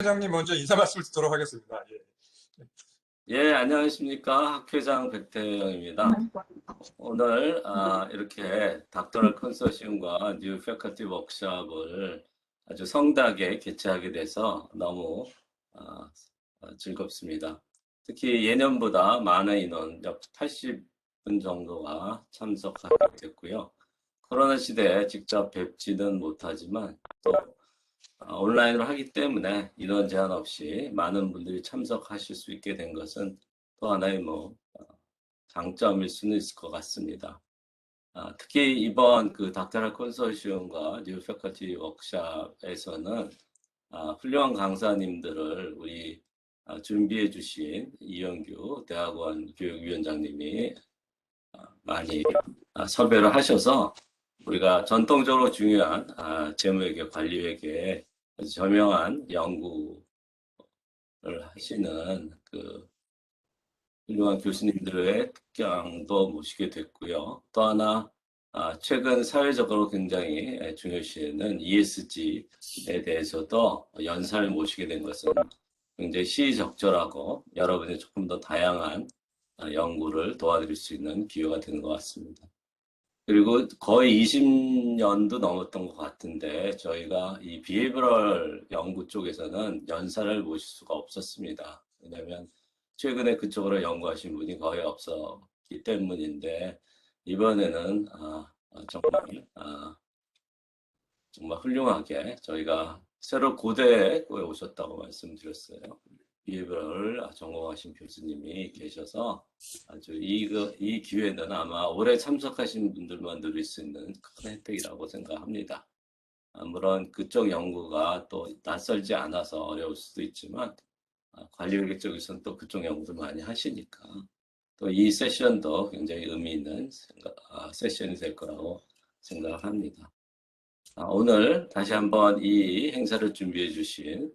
회장님 먼저 인사 말씀을 듣도록 하겠습니다. 예. 예, 안녕하십니까. 학회장 백태영입니다. 오늘 이렇게 닥터럴 컨소시엄과 뉴 패컬티 워크숍을 아주 성대하게 개최하게 돼서 너무 아, 즐겁습니다. 특히 예년보다 많은 인원, 약 80분 정도가 참석하게 됐고요. 코로나 시대에 직접 뵙지는 못하지만 또 온라인으로 하기 때문에 인원 제한 없이 많은 분들이 참석하실 수 있게 된 것은 또 하나의 장점일 수는 있을 것 같습니다. 특히 이번 그 닥터럴 컨소시엄과 뉴 패컬티 워크숍에서는 훌륭한 강사님들을 우리 준비해 주신 이영규 대학원 교육위원장님이 많이 섭외를 하셔서 우리가 전통적으로 중요한 재무회계, 관리회계 아주 저명한 연구를 하시는 그 훌륭한 교수님들의 특강도 모시게 됐고요. 또 하나 최근 사회적으로 굉장히 중요시하는 ESG에 대해서도 연사를 모시게 된 것은 굉장히 시의적절하고 여러분이 조금 더 다양한 연구를 도와드릴 수 있는 기회가 되는 것 같습니다. 그리고 거의 20년도 넘었던 것 같은데 저희가 이 비헤이버럴 연구 쪽에서는 연사를 모실 수가 없었습니다. 왜냐하면 최근에 그쪽으로 연구하신 분이 거의 없었기 때문인데 이번에는 정말 훌륭하게 저희가 새로 고대에 오셨다고 말씀드렸어요. 비헤이버럴을 전공하신 교수님이 계셔서 아주 이 기회는 아마 올해 참석하신 분들만 누릴 수 있는 큰 혜택이라고 생각합니다. 물론 그쪽 연구가 또 낯설지 않아서 어려울 수도 있지만 관리회계 쪽에서는 또 그쪽 연구도 많이 하시니까 또 이 세션도 굉장히 의미 있는 세션이 될 거라고 생각합니다. 오늘 다시 한번 이 행사를 준비해 주신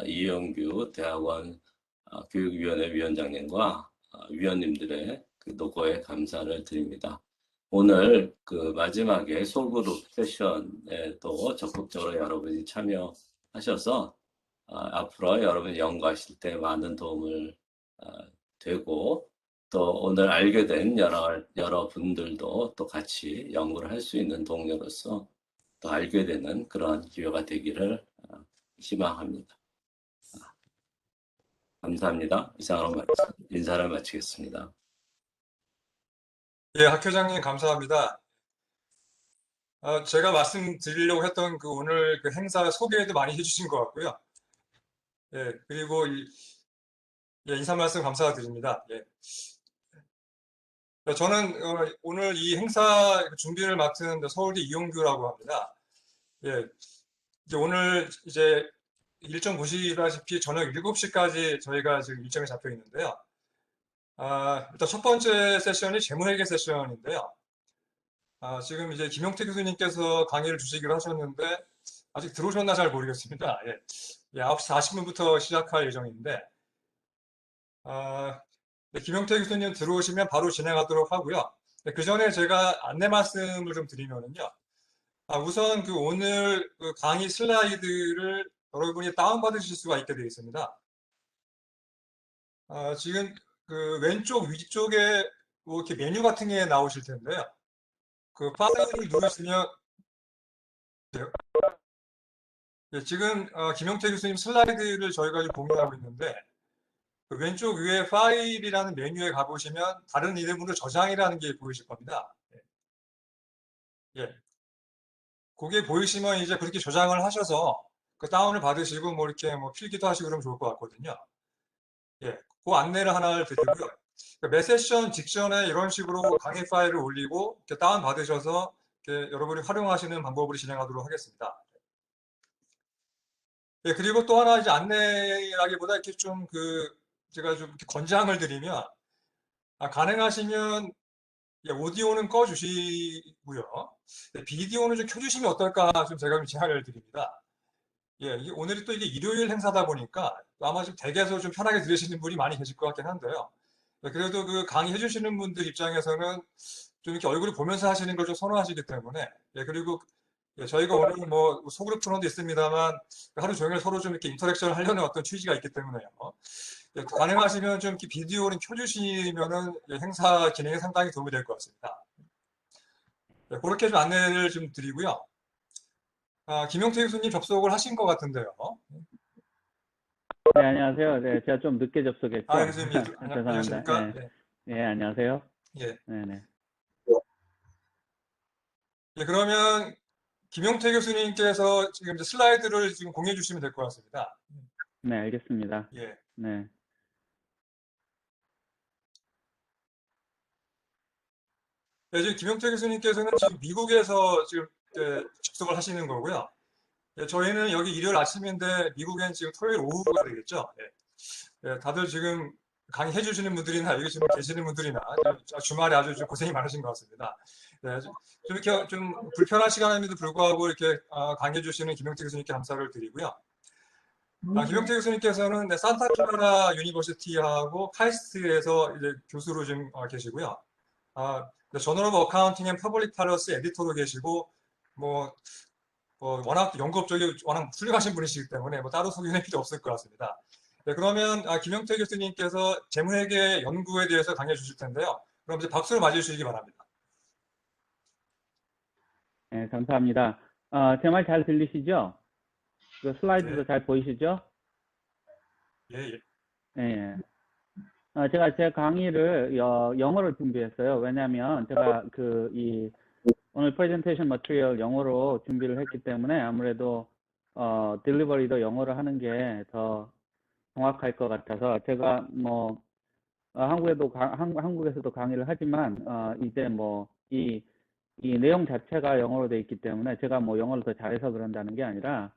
이영규 대학원 교육위원회 위원장님과 위원님들의 그 노고에 감사를 드립니다. 오늘 그 마지막에 소그룹 세션에도 적극적으로 여러분이 참여하셔서 앞으로 여러분이 연구하실 때 많은 도움을 되고 또 오늘 알게 된 여러분들도 또 같이 연구를 할 수 있는 동료로서 또 알게 되는 그런 기회가 되기를 희망합니다. 감사합니다. 이상으로 인사를 마치겠습니다. 예, 학 회장님 감사합니다. 제가 말씀드리려고 했던 그 오늘 그 행사 소개도 많이 해주신 것 같고요. 예, 그리고 인사 말씀 감사드립니다. 예. 저는 오늘 이 행사 준비를 맡은 서울대 이용규라고 합니다. 예, 오늘 이제 일정 보시다시피 저녁 7시까지 저희가 지금 일정이 잡혀 있는데요. 일단 첫 번째 세션이 재무회계 세션인데요. 지금 이제 김용태 교수님께서 강의를 주시기로 하셨는데 아직 들어오셨나 잘 모르겠습니다. 예, 9시 40분부터 시작할 예정인데 네, 김용태 교수님 들어오시면 바로 진행하도록 하고요. 네, 그 전에 제가 안내 말씀을 좀 드리면은요. 우선 그 오늘 그 강의 슬라이드를 여러분이 다운받으실 수가 있게 되어 있습니다. 지금 그 왼쪽 위쪽에 뭐 이렇게 메뉴 같은 게 나오실 텐데요. 그 파일을 누르시면 네, 지금 김용태 교수님 슬라이드를 저희가 지금 공유하고 있는데 그 왼쪽 위에 파일이라는 메뉴에 가보시면 다른 이름으로 저장이라는 게 보이실 겁니다. 예. 그게 보이시면 이제 그렇게 저장을 하셔서 그 다운을 받으시고 뭐 이렇게 뭐 필기도 하시고 그러면 좋을 것 같거든요. 예. 그 안내를 하나를 드리고요. 매 세션 직전에 이런 식으로 강의 파일을 올리고 이렇게 다운 받으셔서 이렇게 여러분이 활용하시는 방법으로 진행하도록 하겠습니다. 예, 그리고 또 하나 이제 안내라기보다 이렇게 좀 제가 좀 이렇게 권장을 드리면 가능하시면 예, 오디오는 꺼주시고요. 네, 비디오는 좀 켜주시면 어떨까 좀 제가 좀 제안을 드립니다. 예, 오늘이 또 이게 일요일 행사다 보니까 아마 좀 댁에서 좀 편하게 들으시는 분이 많이 계실 것 같긴 한데요. 네, 그래도 그 강의 해주시는 분들 입장에서는 좀 이렇게 얼굴을 보면서 하시는 걸 좀 선호하시기 때문에 예, 그리고 예, 저희가 오늘 뭐 소그룹 토론도 있습니다만 하루 종일 서로 좀 이렇게 인터랙션을 하려는 어떤 취지가 있기 때문에요. 예, 가능하시면 좀 이렇게 비디오를 켜주시면은 예, 행사 진행에 상당히 도움이 될 것 같습니다. 예, 그렇게 좀 안내를 좀 드리고요. 김용태 교수님 접속을 하신 것 같은데요. 네, 안녕하세요. 네, 제가 좀 늦게 접속했죠. 교수님, 예, 죄송합니다. 안녕하십니까? 예, 예, 예, 안녕하세요. 예. 네네. 예, 그러면 김용태 교수님께서 지금 이제 슬라이드를 지금 공유해 주시면 될 것 같습니다. 네, 알겠습니다. 예. 네. 네, 지금 김용태 교수님께서는 지금 미국에서 지금 접속을 하시는 거고요. 예, 저희는 여기 일요일 아침인데 미국엔 지금 토요일 오후가 되겠죠. 예. 예, 다들 지금 강의해 주시는 분들이나 여기 지금 계시는 분들이나 주말에 아주 좀 고생이 많으신 것 같습니다. 네, 좀 이렇게 좀 불편한 시간임에도 불구하고 이렇게 강의해 주시는 김용태 교수님께 감사를 드리고요. 김용태 교수님께서는 네, 산타클라라 유니버시티하고 카이스트에서 이제 교수로 지금 계시고요. 저널 오브 어카운팅 앤 퍼블릭 팔러스 에디터로 계시고 뭐 워낙 연구 업적이 워낙 훌륭하신 분이시기 때문에 뭐 따로 소개할 필요 없을 것 같습니다. 네, 그러면 김용태 교수님께서 재무회계 연구에 대해서 강의해 주실 텐데요. 그럼 이제 박수를 맞이 주시기 바랍니다. 네, 감사합니다. 제 말 잘 들리시죠? 그 슬라이드도 네. 잘 보이시죠? 예, 예. 네. 제가 제 강의를 영어로 준비했어요. 왜냐하면 제가 오늘 프레젠테이션 머티리얼 영어로 준비를 했기 때문에 아무래도 딜리버리도 영어로 하는 게 더 정확할 것 같아서 제가 뭐 한국에서도 강의를 하지만 이제 뭐 이 내용 자체가 영어로 돼 있기 때문에 제가 뭐 영어를 더 잘해서 그런다는 게 아니라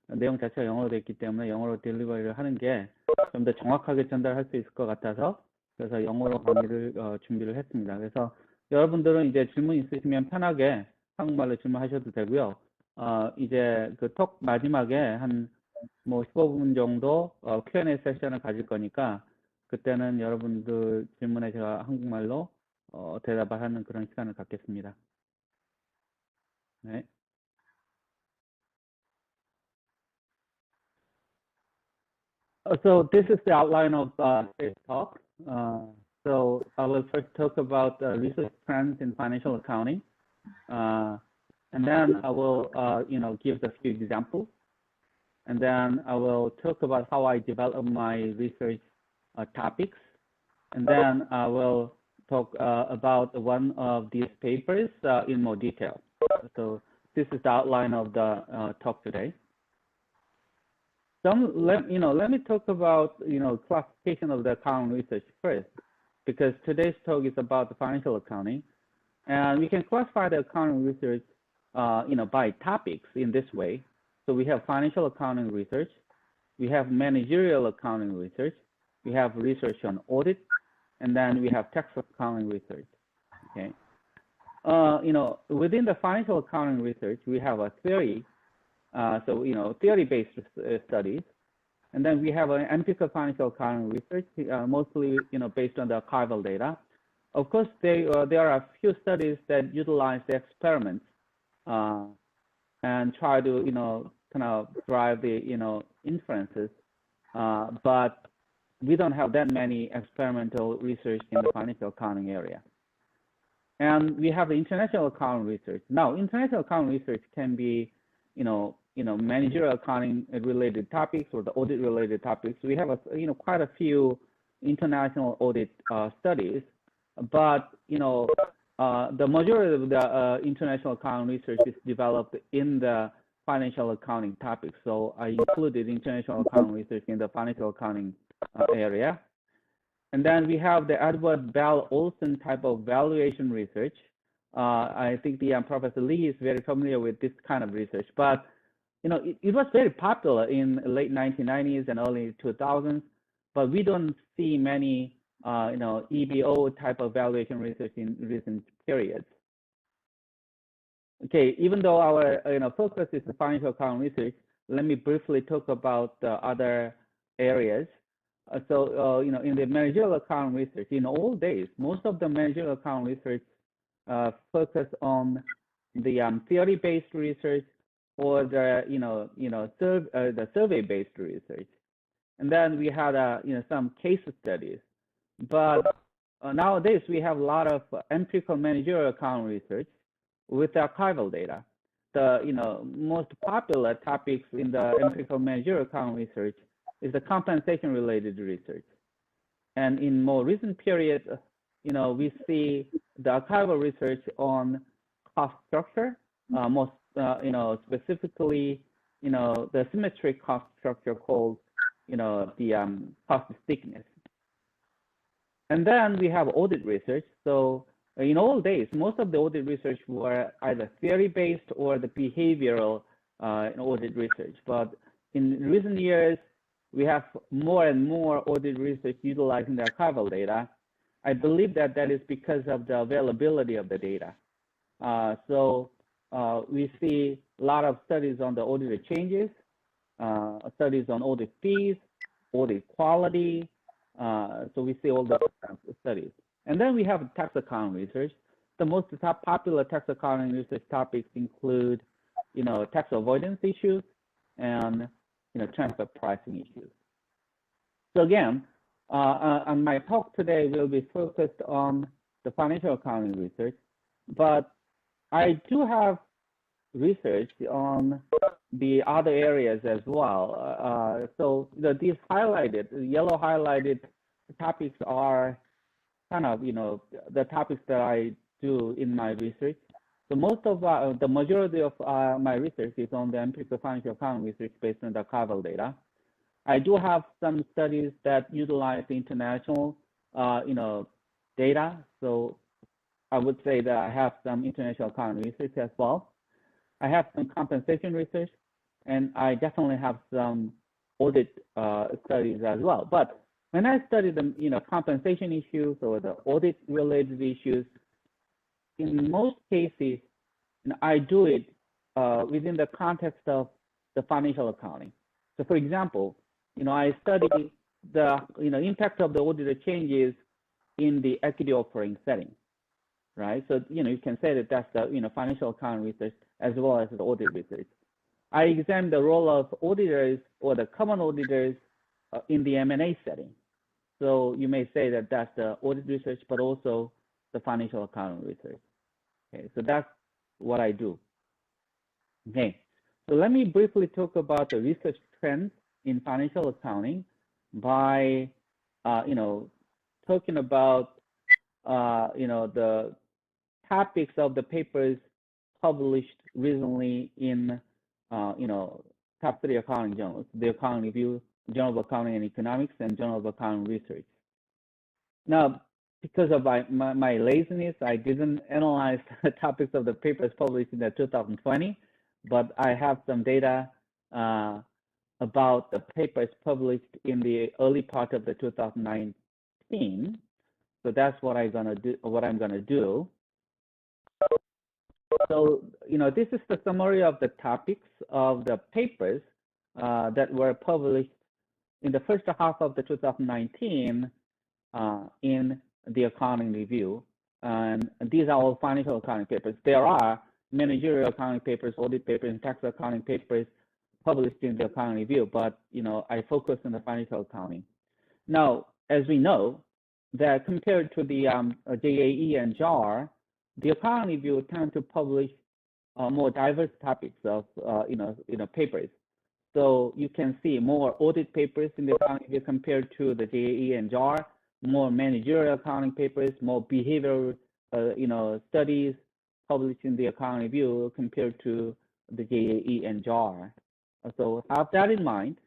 내용 자체가 영어로 돼 있기 때문에 영어로 딜리버리를 하는 게 좀 더 정확하게 전달할 수 있을 것 같아서 그래서 영어로 강의를 준비를 했습니다. 그래서 여러분들은 이제 질문 있으시면 편하게 한국말로 질문하셔도 되고요. 이제 그 톡 마지막에 한 뭐 15분 정도 Q&A 세션을 가질 거니까 그때는 여러분들 질문에 제가 한국말로 대답을 하는 그런 시간을 갖겠습니다. 네. So this is the outline of today's talk. So I will first talk about research trends in financial accounting, and then I will, give a few examples, and then I will talk about how I develop my research topics, and then I will talk about one of these papers in more detail. So this is the outline of the talk today. Let me talk about classification of the accounting research first, because today's talk is about the financial accounting, and we can classify the accounting research by topics in this way. So we have financial accounting research, we have managerial accounting research, we have research on audit, and then we have tax accounting research. Okay, within the financial accounting research, we have a theory. Theory-based studies, and then we have an empirical financial accounting research, mostly based on the archival data. Of course, there are a few studies that utilize the experiments and try to kind of drive the inferences, but we don't have that many experimental research in the financial accounting area. And we have the international accounting research. Now, international accounting research can be managerial accounting related topics or the audit related topics. We have quite a few international audit studies, but the majority of the international accounting research is developed in the financial accounting topics. So I included international accounting research in the financial accounting area. And then we have the Edward Bell Olson type of valuation research. I think Professor Lee is very familiar with this kind of research, but it was very popular in late 1990s and early 2000s, but we don't see many EBO type of valuation research in recent periods. Okay, even though our focus is the financial accounting research, let me briefly talk about the other areas. In the managerial accounting research, in old days, most of the managerial accounting research focus on the theory-based research or the the survey-based research. And then we had some case studies. But nowadays we have a lot of empirical managerial account research with archival data. The most popular topics in the empirical managerial account research is the compensation-related research. And in more recent periods, we see the archival research on cost structure, most specifically, the symmetric cost structure called, the cost stickiness. And then we have audit research. So in old days, most of the audit research were either theory-based or the behavioral audit research. But in recent years, we have more and more audit research utilizing the archival data. I believe that that is because of the availability of the data. So we see a lot of studies on the audited changes, studies on audit fees, audit quality. So we see all the studies. And then we have tax accounting research. The most popular tax accounting research topics include, tax avoidance issues and, transfer pricing issues. So again, on my talk today will be focused on the financial accounting research, but I do have research on the other areas as well. So these highlighted, yellow highlighted topics are kind of, the topics that I do in my research. So most of the majority of my research is on the empirical financial accounting research based on the archival data. I do have some studies that utilize international, data. So I would say that I have some international accounting research as well. I have some compensation research, and I definitely have some audit studies as well. But when I study the compensation issues or the audit-related issues, in most cases, I do it within the context of the financial accounting. So, for example, I study the impact of the audited changes in the equity offering setting, right? So you can say that that's the financial accounting research as well as the audit research. I examine the role of auditors or the common auditors in the M&A setting. So you may say that that's the audit research, but also the financial accounting research. Okay, so that's what I do. Okay, so let me briefly talk about the research trends in financial accounting by, talking about, the topics of the papers published recently in, top 3 accounting journals: the Accounting Review, Journal of Accounting and Economics, and Journal of Accounting Research. Now, because of my laziness, I didn't analyze the topics of the papers published in the 2020, but I have some data about the papers published in the early part of the 2019. So that's what I'm gonna do. So this is the summary of the topics of the papers that were published in the first half of the 2019 in the Accounting Review. And these are all financial accounting papers. There are managerial accounting papers, audit papers, and tax accounting papers published in the Accounting Review, but I focus on the financial accounting. Now, as we know, that compared to the JAE and JAR, the Accounting Review tend to publish more diverse topics of papers. So you can see more audit papers in the Accounting Review compared to the JAE and JAR, more managerial accounting papers, more behavioral studies published in the Accounting Review compared to the JAE and JAR. So have that in mind.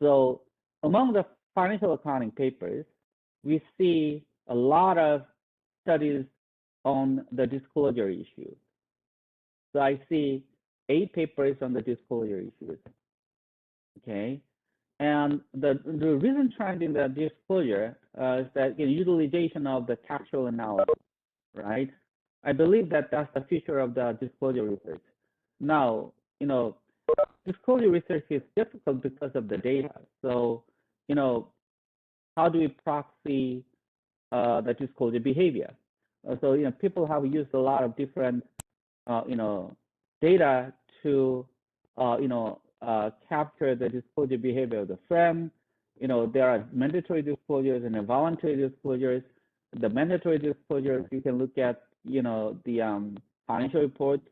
So among the financial accounting papers, we see a lot of studies on the disclosure issues. So I see 8 papers on the disclosure issues. Okay, and the recent trend in the disclosure is that utilization of the textual analysis, right? I believe that that's the future of the disclosure research. Now, disclosure research is difficult because of the data. So, how do we proxy the disclosure behavior? So people have used a lot of different data to capture the disclosure behavior of the firm. There are mandatory disclosures and voluntary disclosures. The mandatory disclosures, you can look at the financial reports,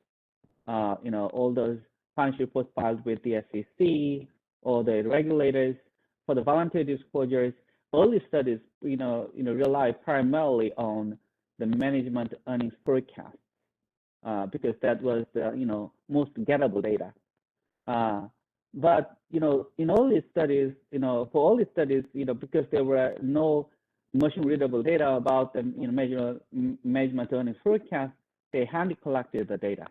all those financial reports filed with the SEC or the regulators. For the voluntary disclosures, early studies rely primarily on the management earnings forecast because that was the most gettable data. But in all these studies, for all these studies, because there were no machine readable data about the management earnings forecast, they hand collected the data.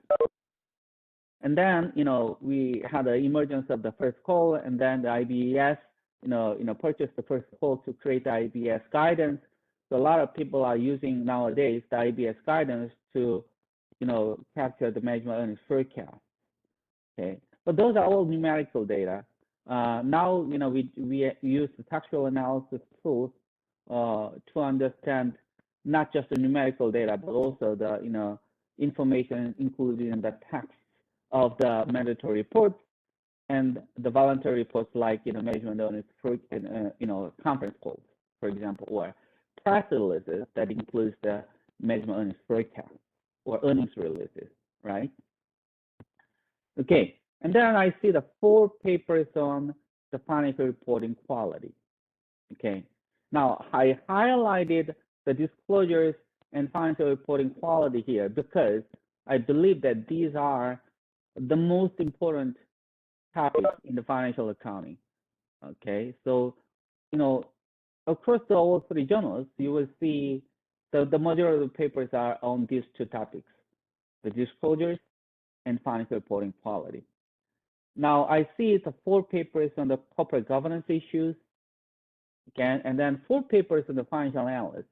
And then we had the emergence of the first call, and then the IBES purchased the first call to create the IBES guidance. So a lot of people are using nowadays the IBES guidance to capture the management earnings forecast. Okay, but those are all numerical data. Now we use the textual analysis tools to understand not just the numerical data, but also the information included in the text of the mandatory reports and the voluntary reports, like management earnings for conference calls, for example, or press releases that includes the management earnings forecast or earnings releases, right? Okay, and then I see the 4 papers on the financial reporting quality. Okay, now I highlighted the disclosures and financial reporting quality here because I believe that these are the most important topics in the financial accounting. Okay, so across all 3 journals, you will see the majority of the papers are on these 2 topics: the disclosures and financial reporting quality. Now I see the 4 papers on the corporate governance issues, okay, and then 4 papers on the financial analysts.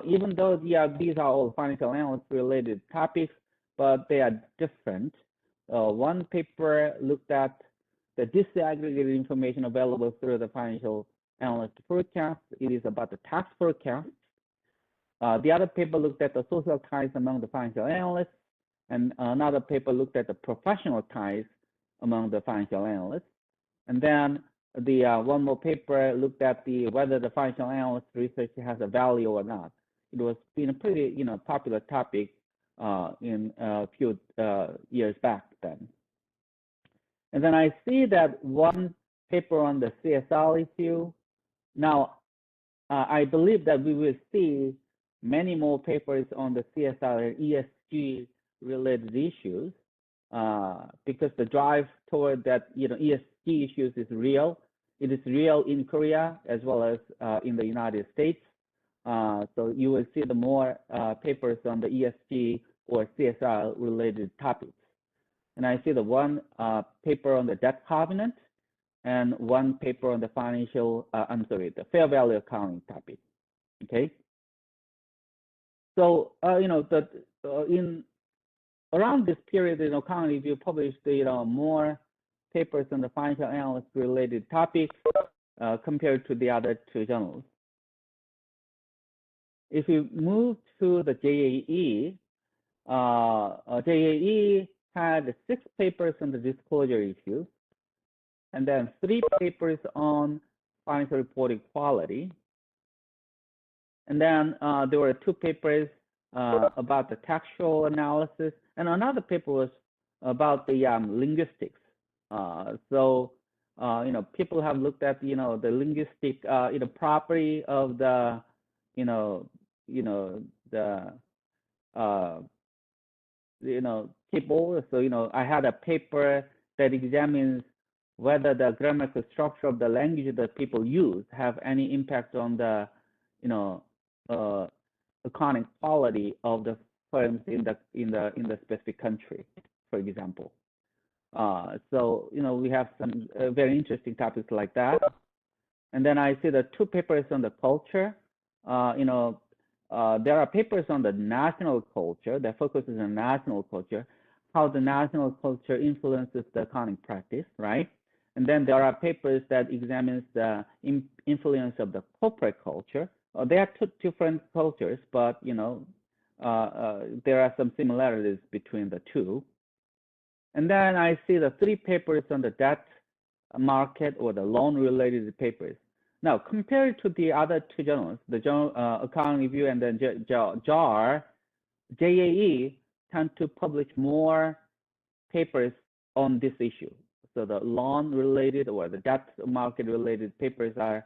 Even though these are all financial analyst related topics, but they are different. One paper looked at the disaggregated information available through the financial analyst forecast. It is about the tax forecast. The other paper looked at the social ties among the financial analysts, and another paper looked at the professional ties among the financial analysts. And then the one more paper looked at whether the financial analyst research has a value or not. It was a pretty popular topic in a few years back then. And then I see that one paper on the CSR issue. Now, I believe that we will see many more papers on the CSR and ESG related issues because the drive toward that ESG issues is real. It is real in Korea as well as in the United States. So you will see the more papers on the ESG or CSR related topics. And I see the one paper on the debt covenant and one paper on the the fair value accounting topic. Okay. So in around this period, currently we published more papers on the financial analyst related topics compared to the other 2 journals. If you move to the JAE, JAE had 6 papers on the disclosure issues, and then 3 papers on financial reporting quality. And then there were 2 papers about the textual analysis, and another paper was about the linguistics. So people have looked at the linguistic property of the people. So I had a paper that examines whether the grammatical structure of the language that people use have any impact on the accounting quality of the firms in the specific country, for example. So we have some very interesting topics like that. And then I see the 2 papers on the culture. There are papers on the national culture that focuses on national culture, how the national culture influences the accounting practice, right? And then there are papers that examines the influence of the corporate culture. They are 2 different cultures, but there are some similarities between the two. And then I see the 3 papers on the debt market or the loan-related papers. Now, compared to the other 2 journals, the Journal Accounting Review and then JAR, JAE tend to publish more papers on this issue. So the loan-related or the debt market-related papers are,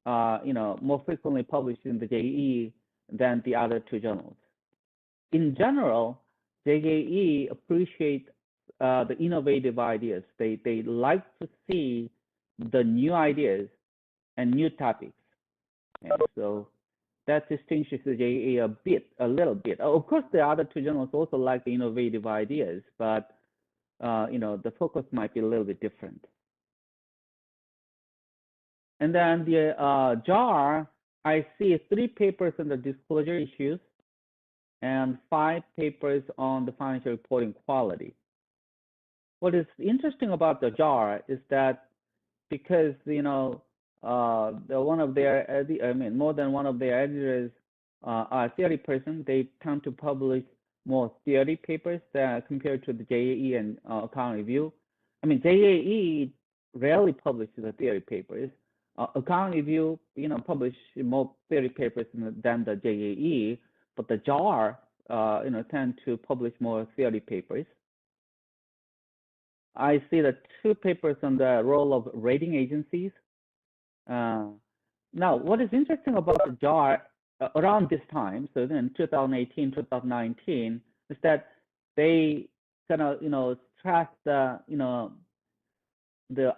more frequently published in the JAE than the other 2 journals. In general, JAE appreciate the innovative ideas. They like to see the new ideas and new topics. And so that distinguishes the JAE a little bit. Of course, the other 2 journals also like the innovative ideas, but the focus might be a little bit different. And then the JAR, I see 3 papers on the disclosure issues and 5 papers on the financial reporting quality. What is interesting about the JAR is that because more than one of their editors are theory person, they tend to publish more theory papers compared to the JAE and Accounting Review. I mean, JAE rarely publishes the theory papers. Accounting Review, publish more theory papers than the JAE, but the JAR, tend to publish more theory papers. I see the 2 papers on the role of rating agencies. Now, what is interesting about the JAR around this time, so in 2018, 2019, is that they kind of, stress the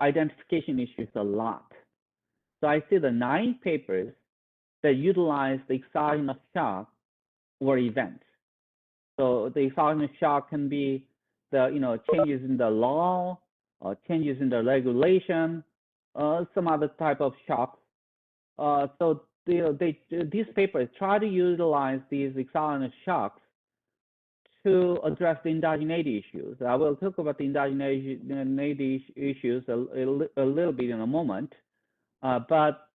identification issues a lot. So I see the 9 papers that utilize the exogenous shock or events. So the exogenous shock can be the changes in the law or changes in the regulation, some other type of shocks. So these papers try to utilize these exogenous shocks to address the indigeneity issues. I will talk about the indigeneity issues a little bit in a moment. But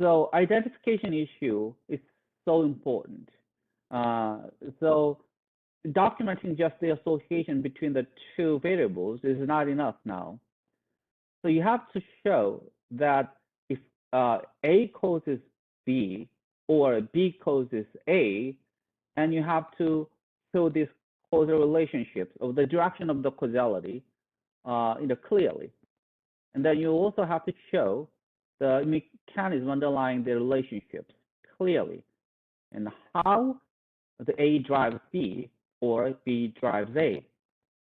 so identification issue is so important. So documenting just the association between the 2 variables is not enough now. So you have to show that if A causes B or B causes A, and you have to show these causal relationships of the direction of the causality clearly. And then you also have to show the mechanism underlying the relationships clearly, and how the A drives B or B drives A.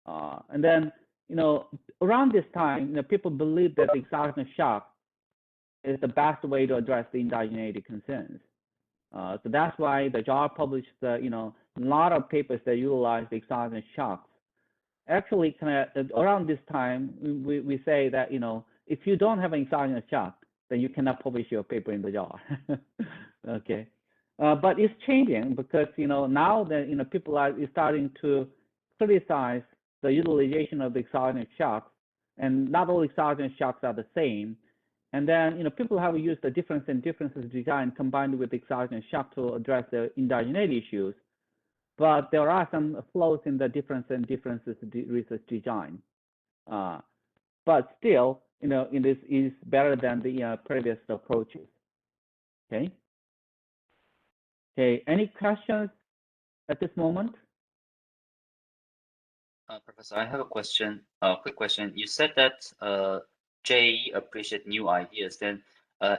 And then, around this time, people believe that the exogenous shock is the best way to address the indigeneity concerns. So that's why the JAR published, a lot of papers that utilize the exogenous shocks. Actually, around this time, we say that, if you don't have an exogenous shock, then you cannot publish your paper in the JAR. Okay. But it's changing because, now that, people are starting to criticize the utilization of the exogenous shocks, and not all exogenous shocks are the same. And then, people have used the difference in differences design combined with exogenous shock to address the indigeneity issues. But there are some flaws in the difference and differences research design. But still, it is better than the previous approaches. Okay. Okay. Any questions at this moment? Professor, I have a question, quick question. You said that JE appreciate new ideas. Then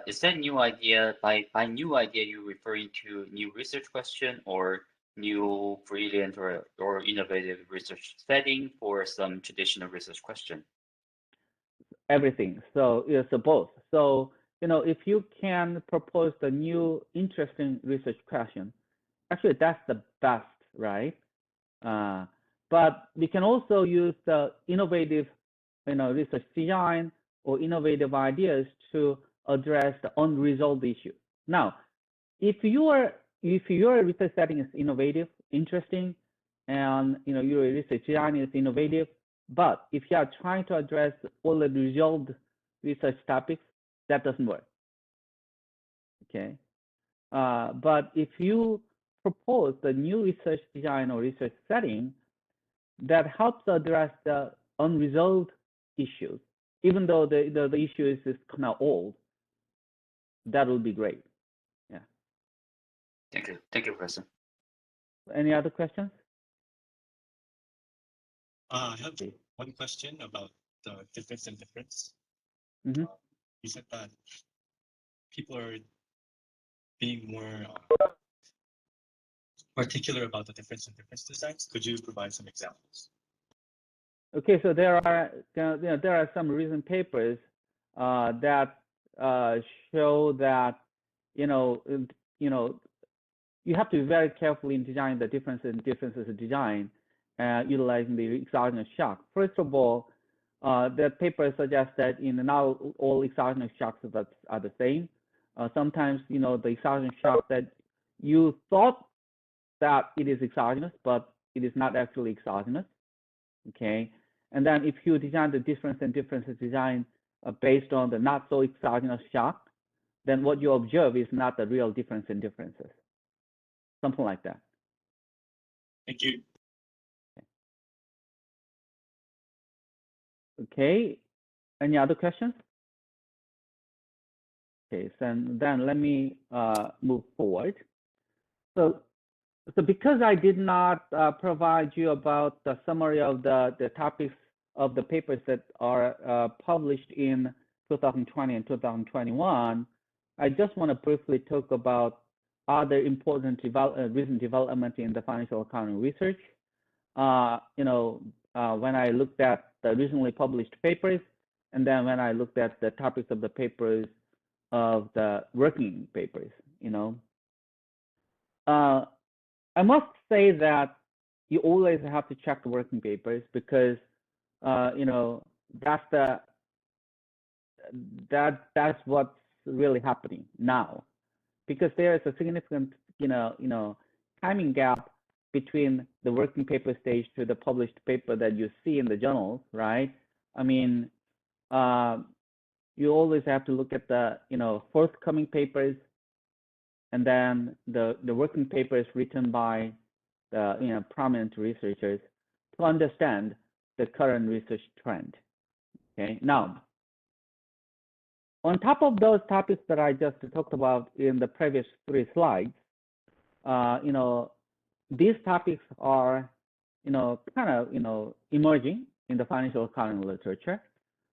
is that new idea, by new idea, you're referring to new research question or new brilliant or innovative research setting for some traditional research question? Everything. So it's both. So, if you can propose the new interesting research question, actually that's the best, right? But we can also use the innovative, research design or innovative ideas to address the unresolved issue. Now, if your research setting is innovative, interesting, and your research design is innovative, but if you are trying to address all the resolved research topics, that doesn't work. Okay. But if you propose the new research design or research setting that helps address the unresolved issues, even though the issue is kind of old, that would be great. Yeah. Thank you. Thank you, Professor. Any other questions? I have one question about the difference in difference. Mhm. You said that people are being more particular about the difference in difference designs. Could you provide some examples? Okay, so there are some recent papers that show that you have to be very careful in designing the differences of design, utilizing the exogenous shock. First of all, the paper suggests that now all exogenous shocks are the same. Sometimes the exogenous shock that you thought that it is exogenous, but it is not actually exogenous. Okay, and then if you design the difference in differences design based on the not so exogenous shock, then what you observe is not the real difference in differences. Something like that. Thank you. Okay, any other questions? Okay, so then let me move forward. So because I did not provide you about the summary of the topics of the papers that are published in 2020 and 2021, I just want to briefly talk about other important recent developments in the financial accounting research. When I looked at the recently published papers, and then when I looked at the topics of the papers of the working papers, I must say that you always have to check the working papers because that's what's really happening now, because there is a significant timing gap between the working paper stage to the published paper that you see in the journals, right? I mean, you always have to look at the forthcoming papers, and then the working papers written by the prominent researchers to understand the current research trend. Okay, now on top of those topics that I just talked about in the previous 3 slides, these topics are kind of emerging in the financial accounting literature.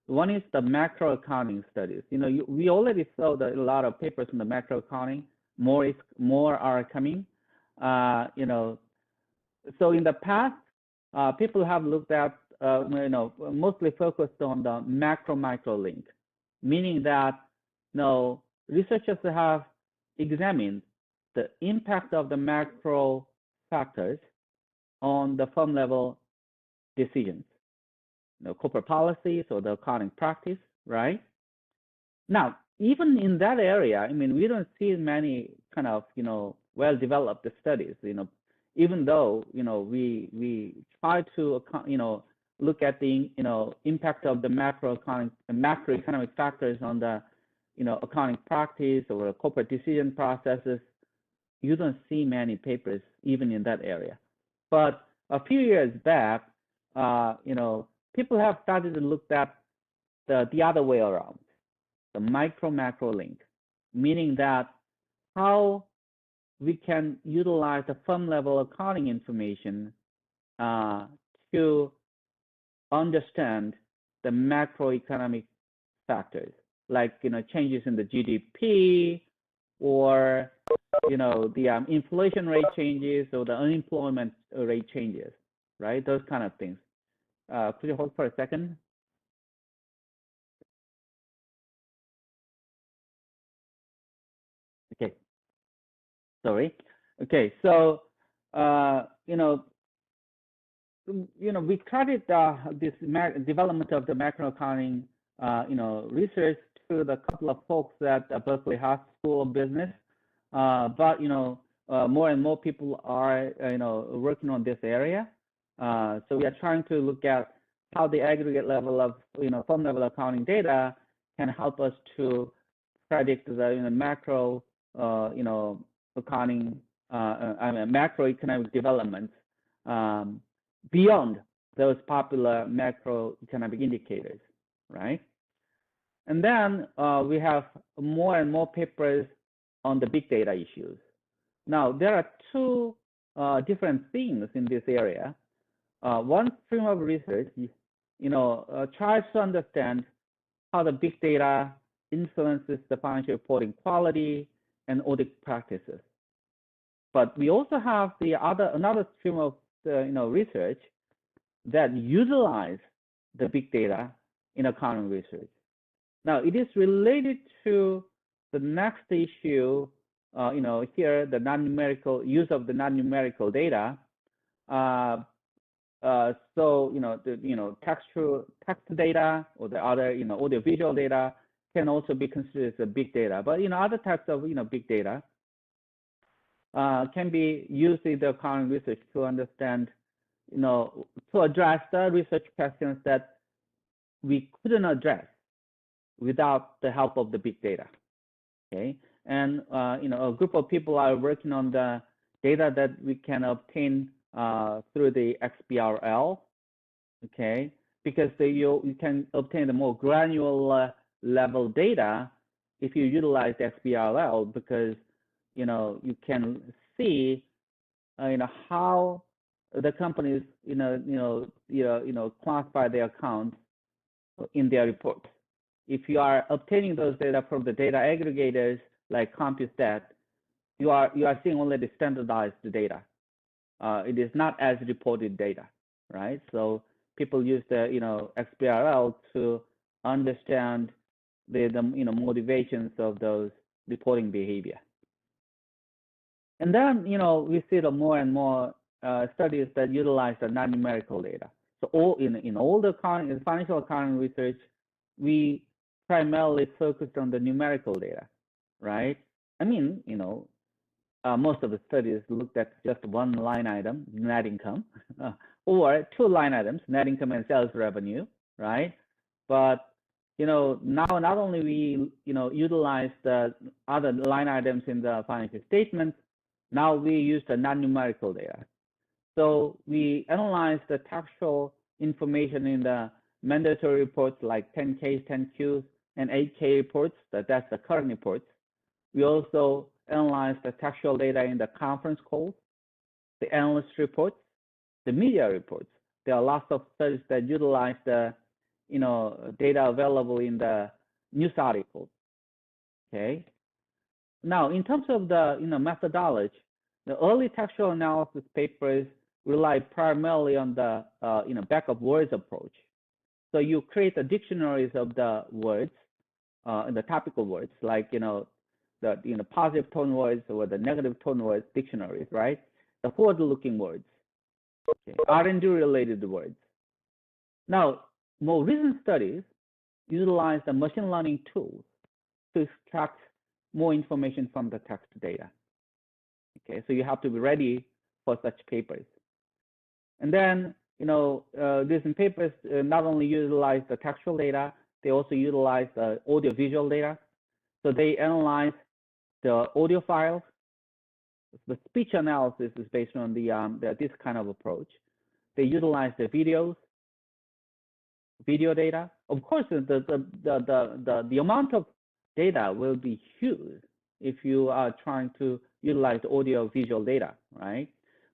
One is the macro accounting studies. We already saw that a lot of papers in the macro accounting. More are coming. So in the past, people have looked at mostly focused on the macro-micro link, meaning that researchers have examined the impact of the macro factors on the firm level decisions, corporate policies or the accounting practice, right? Now, even in that area, I mean, we don't see many kind of well-developed studies, even though we try to look at the impact of the macroeconomic factors on the accounting practice or corporate decision processes. You don't see many papers even in that area. But a few years back, people have started to look at the other way around, the micro-macro link, meaning that how we can utilize the firm level accounting information to understand the macroeconomic factors, like changes in the GDP or the inflation rate changes or the unemployment rate changes, right? Those kind of things. Could you hold for a second? Okay. Sorry. Okay. So we credit this development of the macro accounting research to the couple of folks at Berkeley Haas School of Business, but more and more people are working on this area. So we are trying to look at how the aggregate level of firm level accounting data can help us to predict the macro accounting, macroeconomic developments beyond those popular macroeconomic indicators, right? And then we have more and more papers on the big data issues. Now, there are two different themes in this area. One stream of research, tries to understand how the big data influences the financial reporting quality and audit practices. But we also have another stream of research that utilize the big data in accounting research. Now, it is related to the next issue, here, the non-numerical use of the non-numerical data. So, text data or the other, audiovisual data can also be considered as a big data. But, other types of, big data can be used in the accounting research to understand, to address the research questions that we couldn't address without the help of the big data. Okay, and a group of people are working on the data that we can obtain through the XBRL. Okay, because you can obtain the more granular level data if you utilize XBRL, because you can see how the companies classify their accounts in their reports. If you are obtaining those data from the data aggregators like CompuStat, you are seeing only the standardized data. It is not as reported data, right? So people use the XBRL to understand the motivations of those reporting behavior. And then we see the more and more studies that utilize the non-numerical data. So in all the financial accounting research, we primarily focused on the numerical data, right? I mean, most of the studies looked at just one line item, net income, or two line items, net income and sales revenue, right? But now not only we utilize the other line items in the financial statements, now we use the non-numerical data. So we analyze the textual information in the mandatory reports like 10Ks, 10Qs, and 8K reports, that's the current reports. We also analyze the textual data in the conference calls, the analyst reports, the media reports. There are lots of studies that utilize the data available in the news articles. Okay. Now, in terms of the methodology, the early textual analysis papers rely primarily on the back of words approach. So you create the dictionaries of the words, the topical words, like the positive tone words or the negative tone words dictionaries, right? The forward-looking words, okay. R&D related words. Now, more recent studies utilize the machine learning tools to extract more information from the text data. Okay, so you have to be ready for such papers. And then, these papers not only utilize the textual data, they also utilize the audiovisual data. So they analyze the audio files. The speech analysis is based on this kind of approach. They utilize the video data. Of course, the amount of data will be huge if you are trying to utilize audio visual data, right?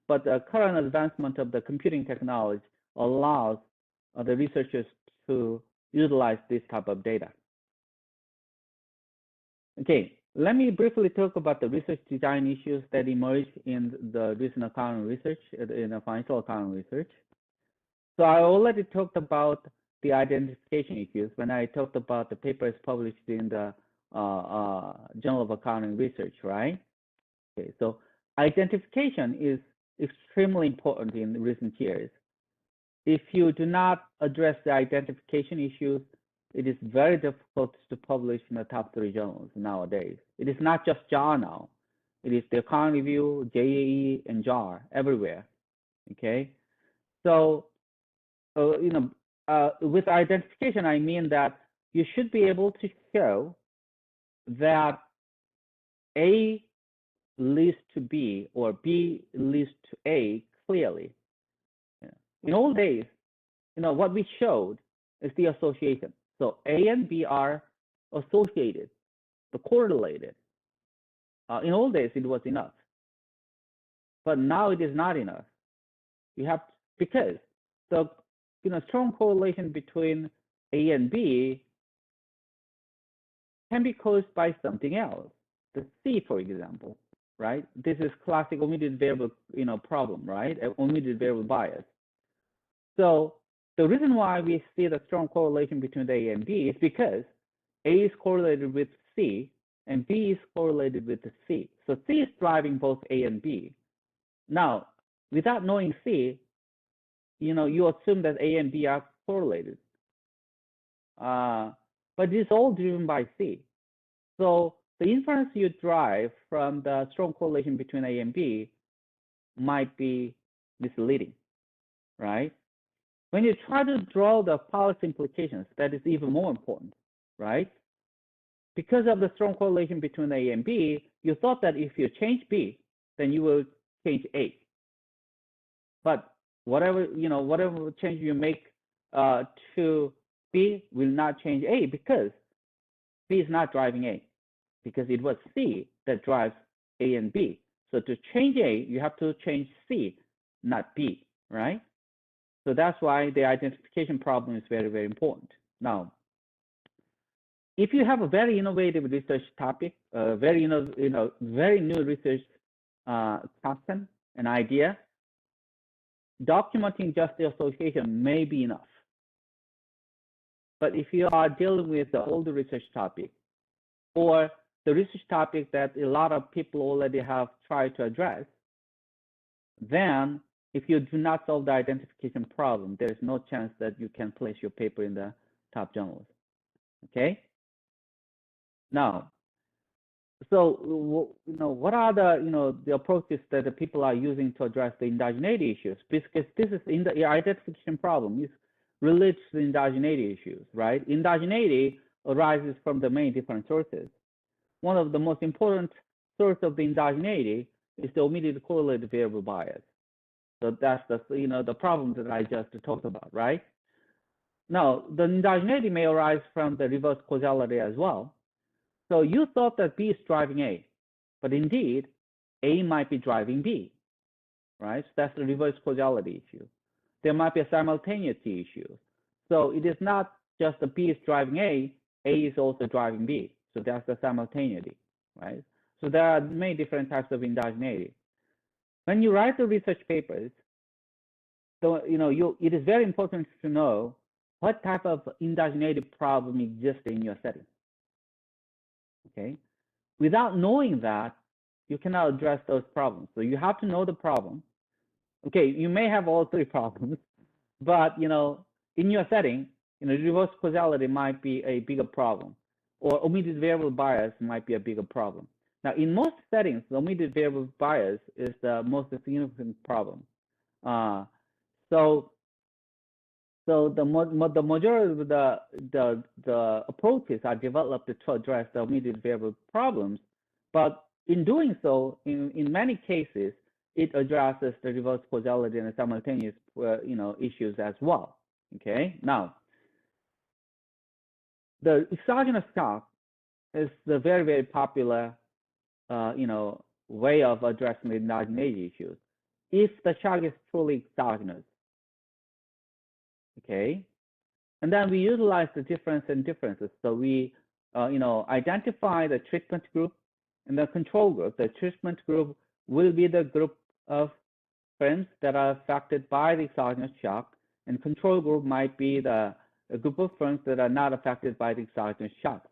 But the current advancement of the computing technology allows the researchers to utilize this type of data. Okay, let me briefly talk about the research design issues that emerged in the recent accounting research, in the financial accounting research. So I already talked about the identification issues when I talked about the papers published in the Journal of Accounting Research, right? Okay, so identification is extremely important in recent years. If you do not address the identification issues, it is very difficult to publish in the top 3 journals nowadays. It is not just JAR now. It is the Accounting Review, JAE, and JAR everywhere. Okay, so with identification, I mean that you should be able to show that a leads to B or B leads to A clearly. In old days, what we showed is the association. So A and B are associated, correlated. In old days, it was enough, but now it is not enough. You have because the strong correlation between A and B can be caused by something else. The C, for example, right? This is classic omitted variable, problem, right? Omitted variable bias. So the reason why we see the strong correlation between the A and B is because A is correlated with C and B is correlated with the C. So C is driving both A and B. Now, without knowing C, you assume that A and B are correlated. But it's all driven by C. So the inference you drive from the strong correlation between A and B might be misleading, right? When you try to draw the policy implications, that is even more important, right? Because of the strong correlation between A and B, you thought that if you change B, then you will change A. But whatever change you make to B will not change A because B is not driving A, because it was C that drives A and B. So to change A, you have to change C, not B, right? So that's why the identification problem is very, very important. Now, if you have a very innovative research topic, very new research concept, an idea, documenting just the association may be enough. But if you are dealing with the older research topic or the research topic that a lot of people already have tried to address, then if you do not solve the identification problem, there's no chance that you can place your paper in the top journals. Okay? Now, so what are the approaches that the people are using to address the indigeneity issues? Because this is in the identification problem is related to the indigeneity issues, right? Indigeneity arises from the many different sources. One of the most important source of the indigeneity is the omitted correlated variable bias. So that's the problem that I just talked about, right? Now, the indigeneity may arise from the reverse causality as well. So you thought that B is driving A, but indeed, A might be driving B, right? So that's the reverse causality issue. There might be a simultaneity issue. So it is not just the B is driving A is also driving B. So that's the simultaneity, right? So there are many different types of indigeneity. When you write the research papers, so it is very important to know what type of indigeneity problem exists in your setting. Okay, without knowing that, you cannot address those problems. So you have to know the problem. Okay, you may have all three problems, but in your setting, reverse causality might be a bigger problem, or omitted variable bias might be a bigger problem. Now, in most settings, the omitted variable bias is the most significant problem. So the majority of the approaches are developed to address the omitted variable problems, but in doing so, in many cases, it addresses the reverse causality and the simultaneous issues as well. Okay, now the exogenous shock is the very, very popular way of addressing the indigeneity issues. If the shock is truly exogenous, okay, and then we utilize the difference and differences. So we identify the treatment group and the control group. The treatment group will be the group of friends that are affected by the exogenous shock, and control group might be a group of friends that are not affected by the exogenous shock.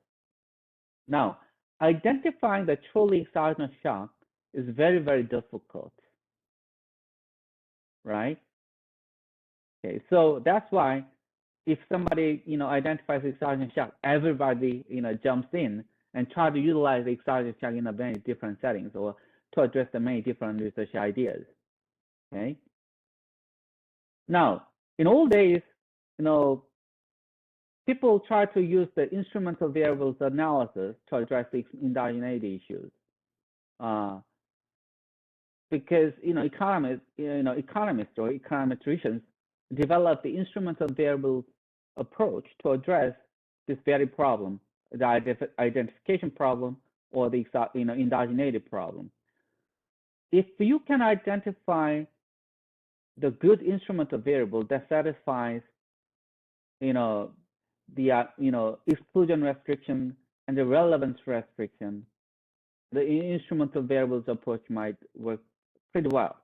Now, identifying the truly exogenous shock is very, very difficult, right? Okay, so that's why if somebody identifies exogenous shock, everybody jumps in and try to utilize the exogenous shock in a many different settings or to address the many different research ideas. Okay. Now, in old days, people try to use the instrumental variables analysis to address the indigeneity issues. because economists or econometricians developed the instrumental variables approach to address this very problem, the identification problem or the endogeneity problem. If you can identify the good instrumental variable that satisfies the exclusion restriction and the relevance restriction, the instrumental variables approach might work pretty well.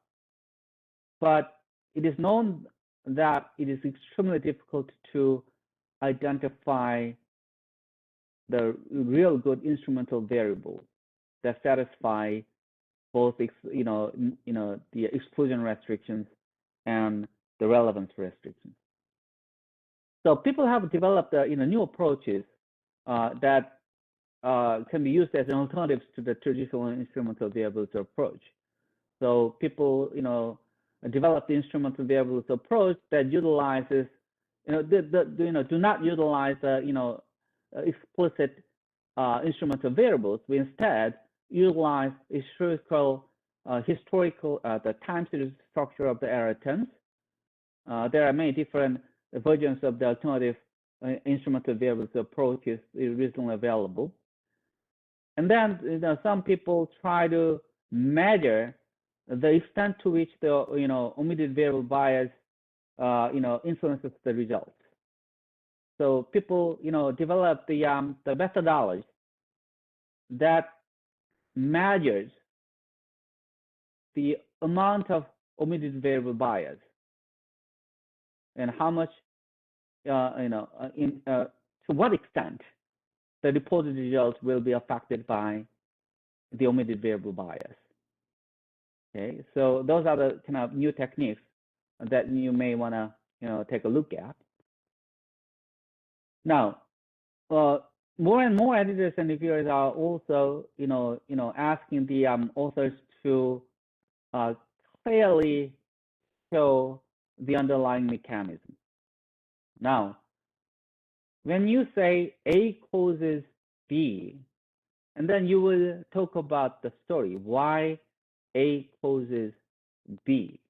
But it is known that it is extremely difficult to identify the real good instrumental variables that satisfy both the exclusion restrictions and the relevance restrictions. So people have developed new approaches that can be used as alternatives to the traditional instrumental variables approach. So people develop the instrumental variables approach that utilizes do not utilize explicit instrumental variables. We instead utilize historical the time series structure of the error terms. There are many different versions of the alternative instrumental variables approaches recently available. And then some people try to measure the extent to which the omitted variable bias influences the results. So people develop the methodology that measures the amount of omitted variable bias and how much to what extent the reported results will be affected by the omitted variable bias. Okay, so those are the kind of new techniques that you may want to take a look at. Now, more and more editors and reviewers are also asking the authors to clearly show the underlying mechanism. Now, when you say A causes B, and then you will talk about the story, why A causes B.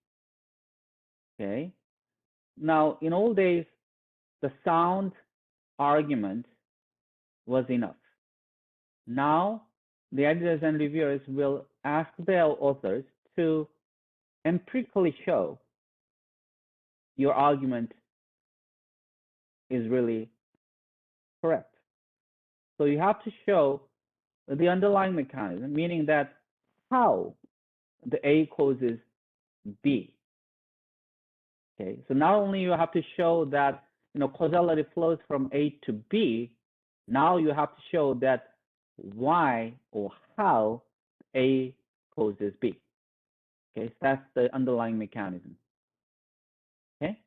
Okay. Now, in old days, the sound argument was enough. Now, the editors and reviewers will ask their authors to empirically show your argument is really correct. So you have to show the underlying mechanism, meaning that how the A causes B. Okay, so not only you have to show that causality flows from A to B, now you have to show that why or how A causes B. Okay, so that's the underlying mechanism. Okay.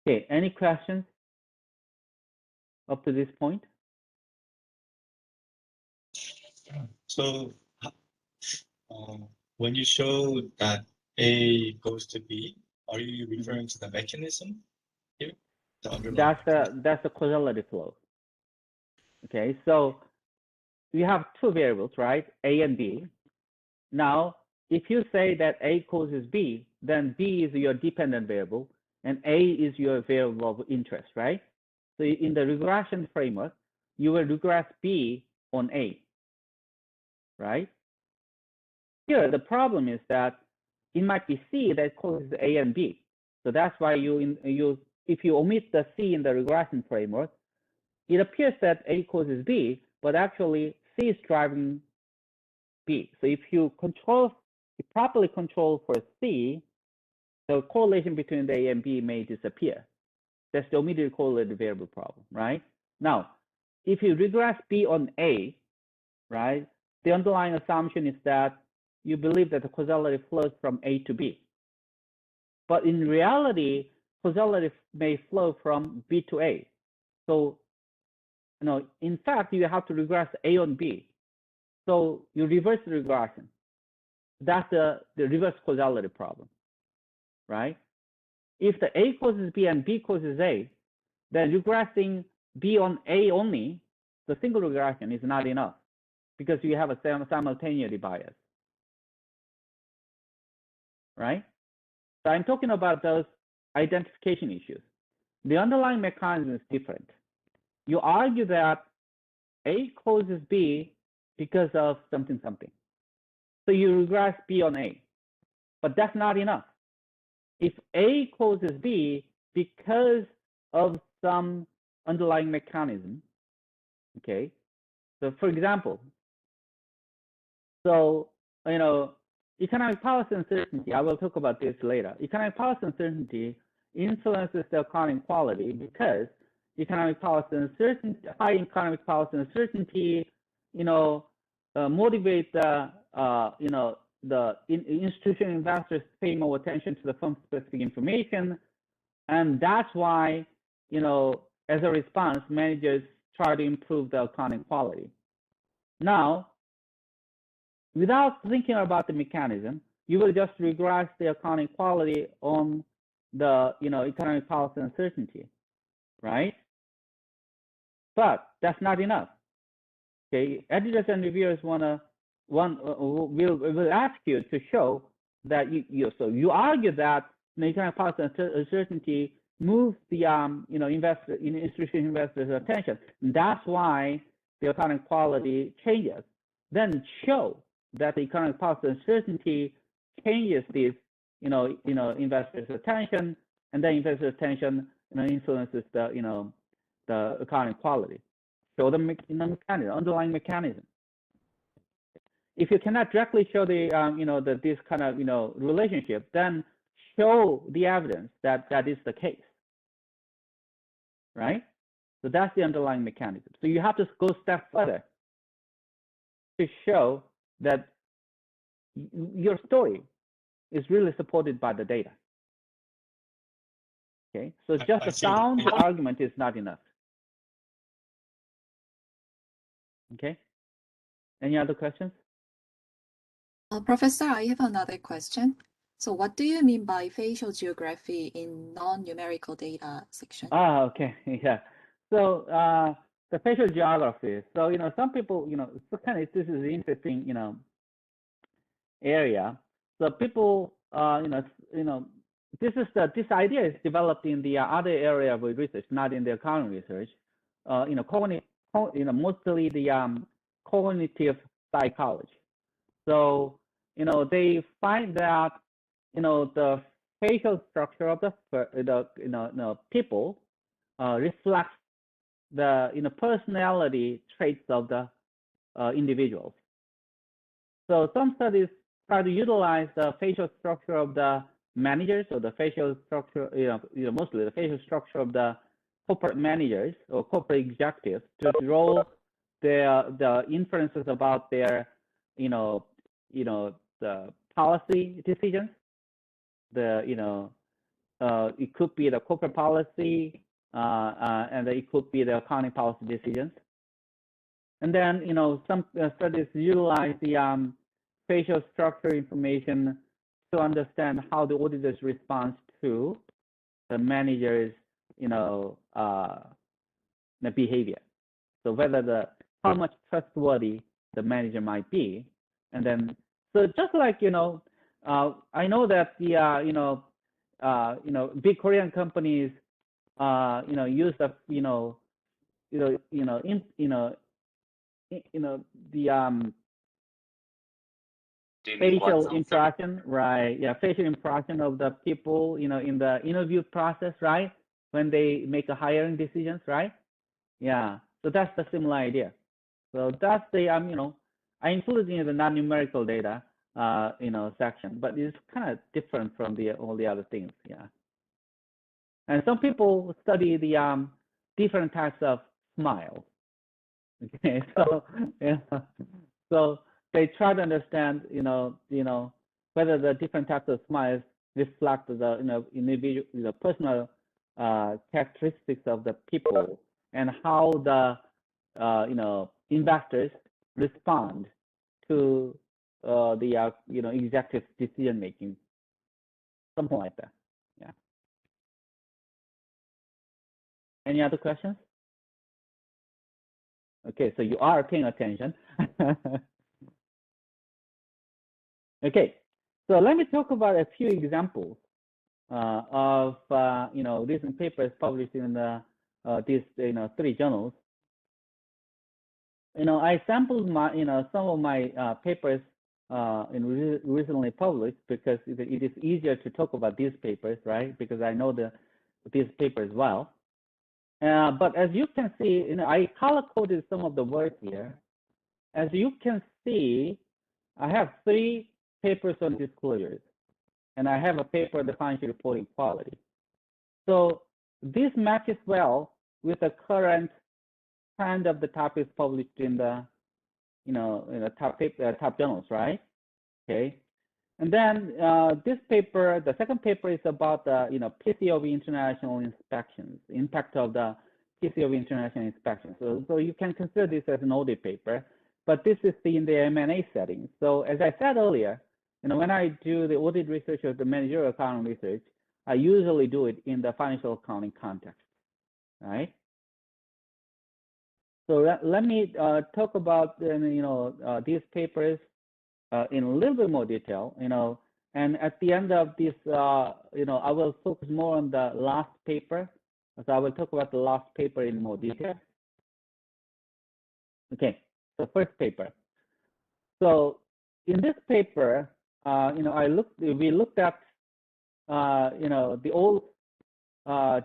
Okay, any questions up to this point? So when you show that A goes to B, are you referring to the mechanism here? That's the causality flow. Okay, so we have two variables, right? A and B. Now, if you say that A causes B, then B is your dependent variable and A is your variable of interest, right? So in the regression framework, you will regress B on A, right? Here, the problem is that it might be C that causes A and B. So that's why if you omit the C in the regression framework, it appears that A causes B, but actually C is driving B. So if you properly control for C, the correlation between the A and B may disappear. That's the omitted correlated variable problem, right? Now, if you regress B on A, right, the underlying assumption is that you believe that the causality flows from A to B. But in reality, causality may flow from B to A. So, in fact, you have to regress A on B. So you reverse the regression. That's the reverse causality problem, right? If the A causes B and B causes A, then regressing B on A only, the single regression is not enough because you have a simultaneity bias. right? So I'm talking about those identification issues. The underlying mechanism is different. You argue that A causes B because of something, something. So you regress B on A, but that's not enough. If A causes B because of some underlying mechanism, okay? So for example, so, economic policy uncertainty, I will talk about this later. Economic policy uncertainty influences the economic quality because economic policy uncertainty, high economic policy uncertainty, motivate the, the institutional investors to pay more attention to the firm-specific information. And that's why, as a response, managers try to improve the economic quality. Now, without thinking about the mechanism, you will just regress the economic quality on the economic policy uncertainty, right? But that's not enough. Okay, editors and reviewers will ask you to show that you argue that the economic policy uncertainty moves the institutional investors' attention. And that's why the economic quality changes. Then show that the economic policy uncertainty changes this, investors' attention, and then investors' attention, influences the, the economic quality. Show the mechanism, underlying mechanism. If you cannot directly show the, this kind of, relationship, then show the evidence that that is the case, right? So that's the underlying mechanism. So you have to go a step further to show that your story is really supported by the data. Okay, so just a sound argument is not enough. Okay, any other questions? Professor, I have another question. So what do you mean by facial geography in non-numerical data section? Ah, okay, yeah. So the facial geography. So some people, so kind of this is an interesting, area. So people, this idea is developed in the other area of research, not in the economic research. Mostly the cognitive psychology. So they find that the facial structure of the people reflects the personality traits of the individuals. So some studies try to utilize the facial structure of the managers, or the facial structure, mostly the facial structure of the corporate managers or corporate executives to draw the inferences about their, the policy decisions. It could be the corporate policy, and it could be the accounting policy decisions. And then, some studies utilize the facial structure information to understand how the auditors respond to the manager's, the behavior. So whether how much trustworthy the manager might be, and then so just like I know that the big Korean companies use the the facial impression, right? Yeah, facial impression of the people, in the interview process, right? When they make a hiring decisions, right? Yeah, so that's the similar idea. So that's the I included in the non-numerical data, section, but it's kind of different from all the other things, yeah. And some people study the different types of smiles. Okay, so yeah, so they try to understand, whether the different types of smiles reflect the individual, the personal characteristics of the people, and how the investors respond to the executive decision making, something like that. Yeah. Any other questions? Okay, so you are paying attention. Okay, So let me talk about a few examples of recent papers published in these 3 journals. I sampled my some of my papers recently published because it is easier to talk about these papers, right? Because I know these papers well. But as you can see, I color coded some of the words here. As you can see, I have 3 papers on disclosures, and I have a paper on the financial reporting quality. So this matches well with the current trend of the topics published in the top journals, right? Okay. And then this paper, the second paper, is about the PCOV international inspections, impact of the PCOV international inspections. So you can consider this as an audit paper, but this is in the M&A setting. So as I said earlier, when I do the audit research or the managerial accounting research, I usually do it in the financial accounting context, right? So let me talk about these papers in a little bit more detail, and at the end of this, I will focus more on the last paper. So I will talk about the last paper in more detail. Okay, the first paper. So in this paper, we looked at, the old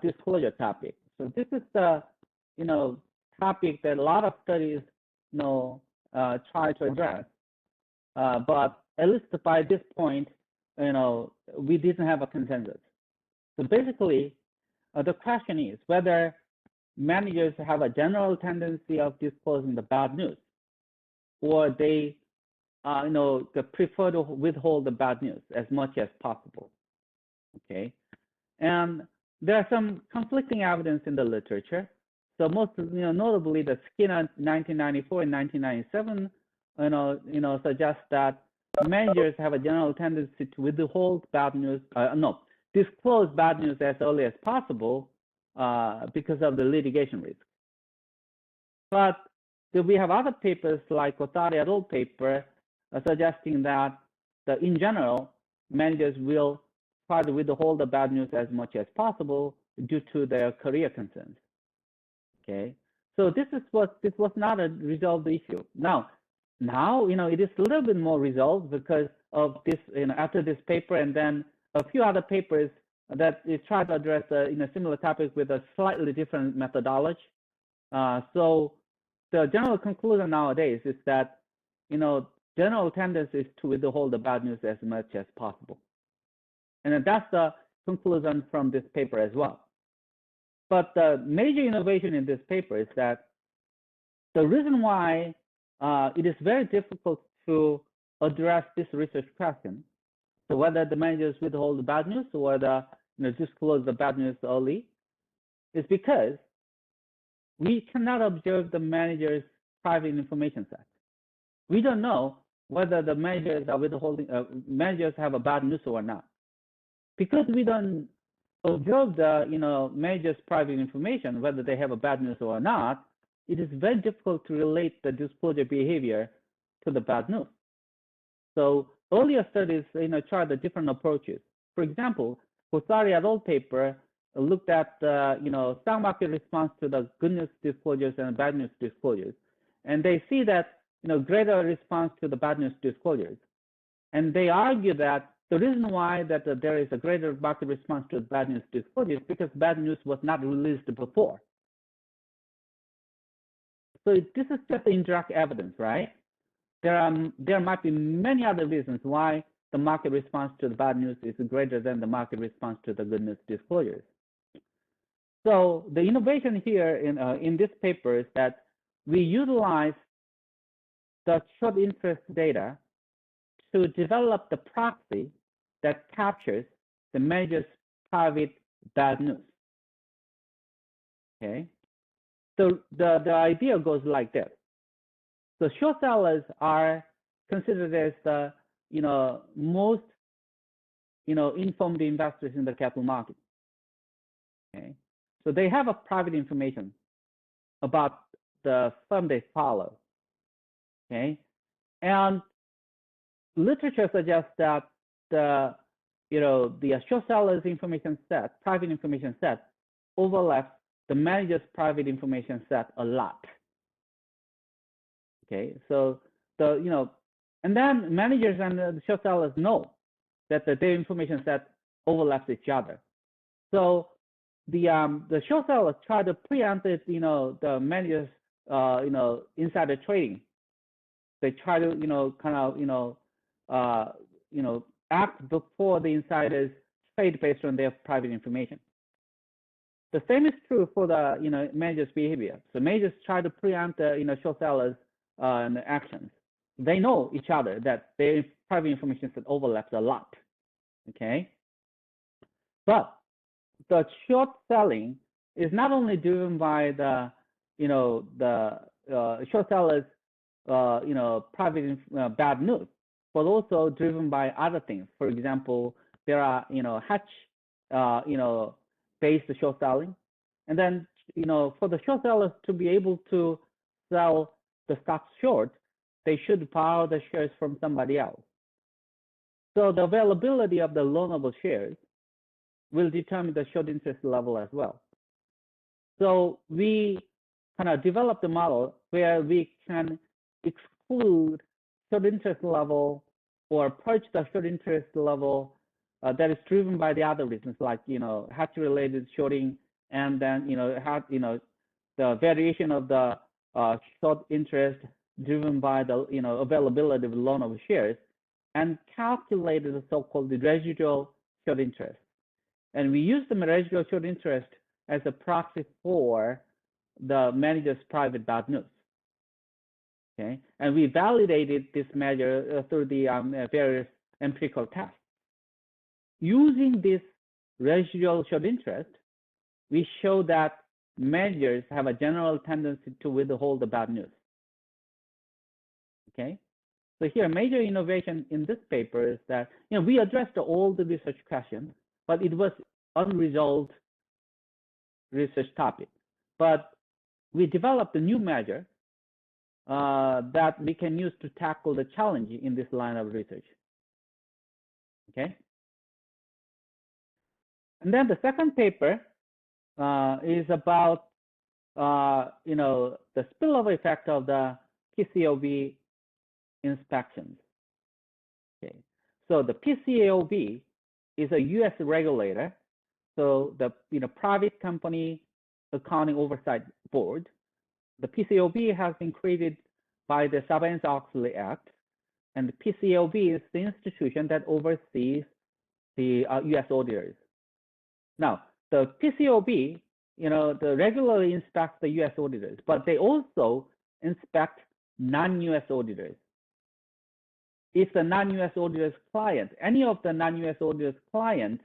disclosure topic. So this is the, topic that a lot of studies, try to address. But at least by this point, we didn't have a consensus. So basically, the question is whether managers have a general tendency of disclosing the bad news, or they, they prefer to withhold the bad news as much as possible. Okay, and there are some conflicting evidence in the literature. So most, notably, the Skinner 1994 and 1997, suggest that managers have a general tendency to withhold bad news, disclose bad news as early as possible because of the litigation risk. But we have other papers like Othari et al. Paper suggesting that in general, managers will try to withhold the bad news as much as possible due to their career concerns. Okay, so this was not a resolved issue. Now, it is a little bit more resolved because of this, after this paper, and then a few other papers that try to address a similar topic with a slightly different methodology. So the general conclusion nowadays is that, general tendency is to withhold the bad news as much as possible. And that's the conclusion from this paper as well. But the major innovation in this paper is that the reason why it is very difficult to address this research question, so whether the managers withhold the bad news or whether disclose the bad news early, is because we cannot observe the manager's private information set. We don't know whether the managers are withholding, managers have a bad news or not. Because we don't observe the manager's private information, whether they have a bad news or not, it is very difficult to relate the disclosure behavior to the bad news. So earlier studies tried the different approaches. For example, Othari et al. Paper looked at stock market response to the good news disclosures and bad news disclosures, and they see that greater response to the bad news disclosures, and they argue that the reason why that there is a greater market response to the bad news disclosures is because bad news was not released before. So this is just indirect evidence, right? There might be many other reasons why the market response to the bad news is greater than the market response to the good news disclosures. So the innovation here in this paper is that we utilize the short interest data to develop the proxy that captures the manager's private bad news. Okay, so the idea goes like this. So short sellers are considered as the most informed investors in the capital market. Okay, so they have a private information about the firm they follow. Okay, and literature suggests that the the short seller's information set, private information set, overlaps the manager's private information set a lot. Okay, so and then managers and the short sellers know that their information set overlaps each other. So the short sellers try to preempt it, the managers insider trading. They try to act before the insiders trade based on their private information. The same is true for the managers' behavior. So managers try to preempt the short sellers actions. They know each other that their private information set overlaps a lot. Okay, but the short selling is not only driven by the short sellers private bad news, but also driven by other things. For example, there are hedge based short selling, and then for the short sellers to be able to sell the stock short, they should borrow the shares from somebody else. So the availability of the loanable shares will determine the short interest level as well. So we kind of developed a model where we can exclude short interest level or approach the short interest level that is driven by the other reasons, like hedge-related shorting, and then the variation of the short interest driven by the availability of loanable shares, and calculated the so-called residual short interest. And we use the residual short interest as a proxy for the manager's private bad news. Okay, and we validated this measure through the various empirical tests. Using this residual short interest, we show that managers have a general tendency to withhold the bad news. Okay, so here, a major innovation in this paper is that we addressed all the research questions, but it was unresolved research topic. But we developed a new measure that we can use to tackle the challenge in this line of research. Okay. And then the second paper is about the spillover effect of the PCAOB inspections. Okay. So the PCAOB is a U.S. regulator. So the private company accounting oversight board. The PCAOB has been created by the Sarbanes-Oxley Act, and the PCAOB is the institution that oversees the U.S. auditors. Now, the PCAOB, they regularly inspects the U.S. auditors, but they also inspect non-U.S. auditors. If the non-U.S. auditor's client, any of the non-U.S. auditor's clients,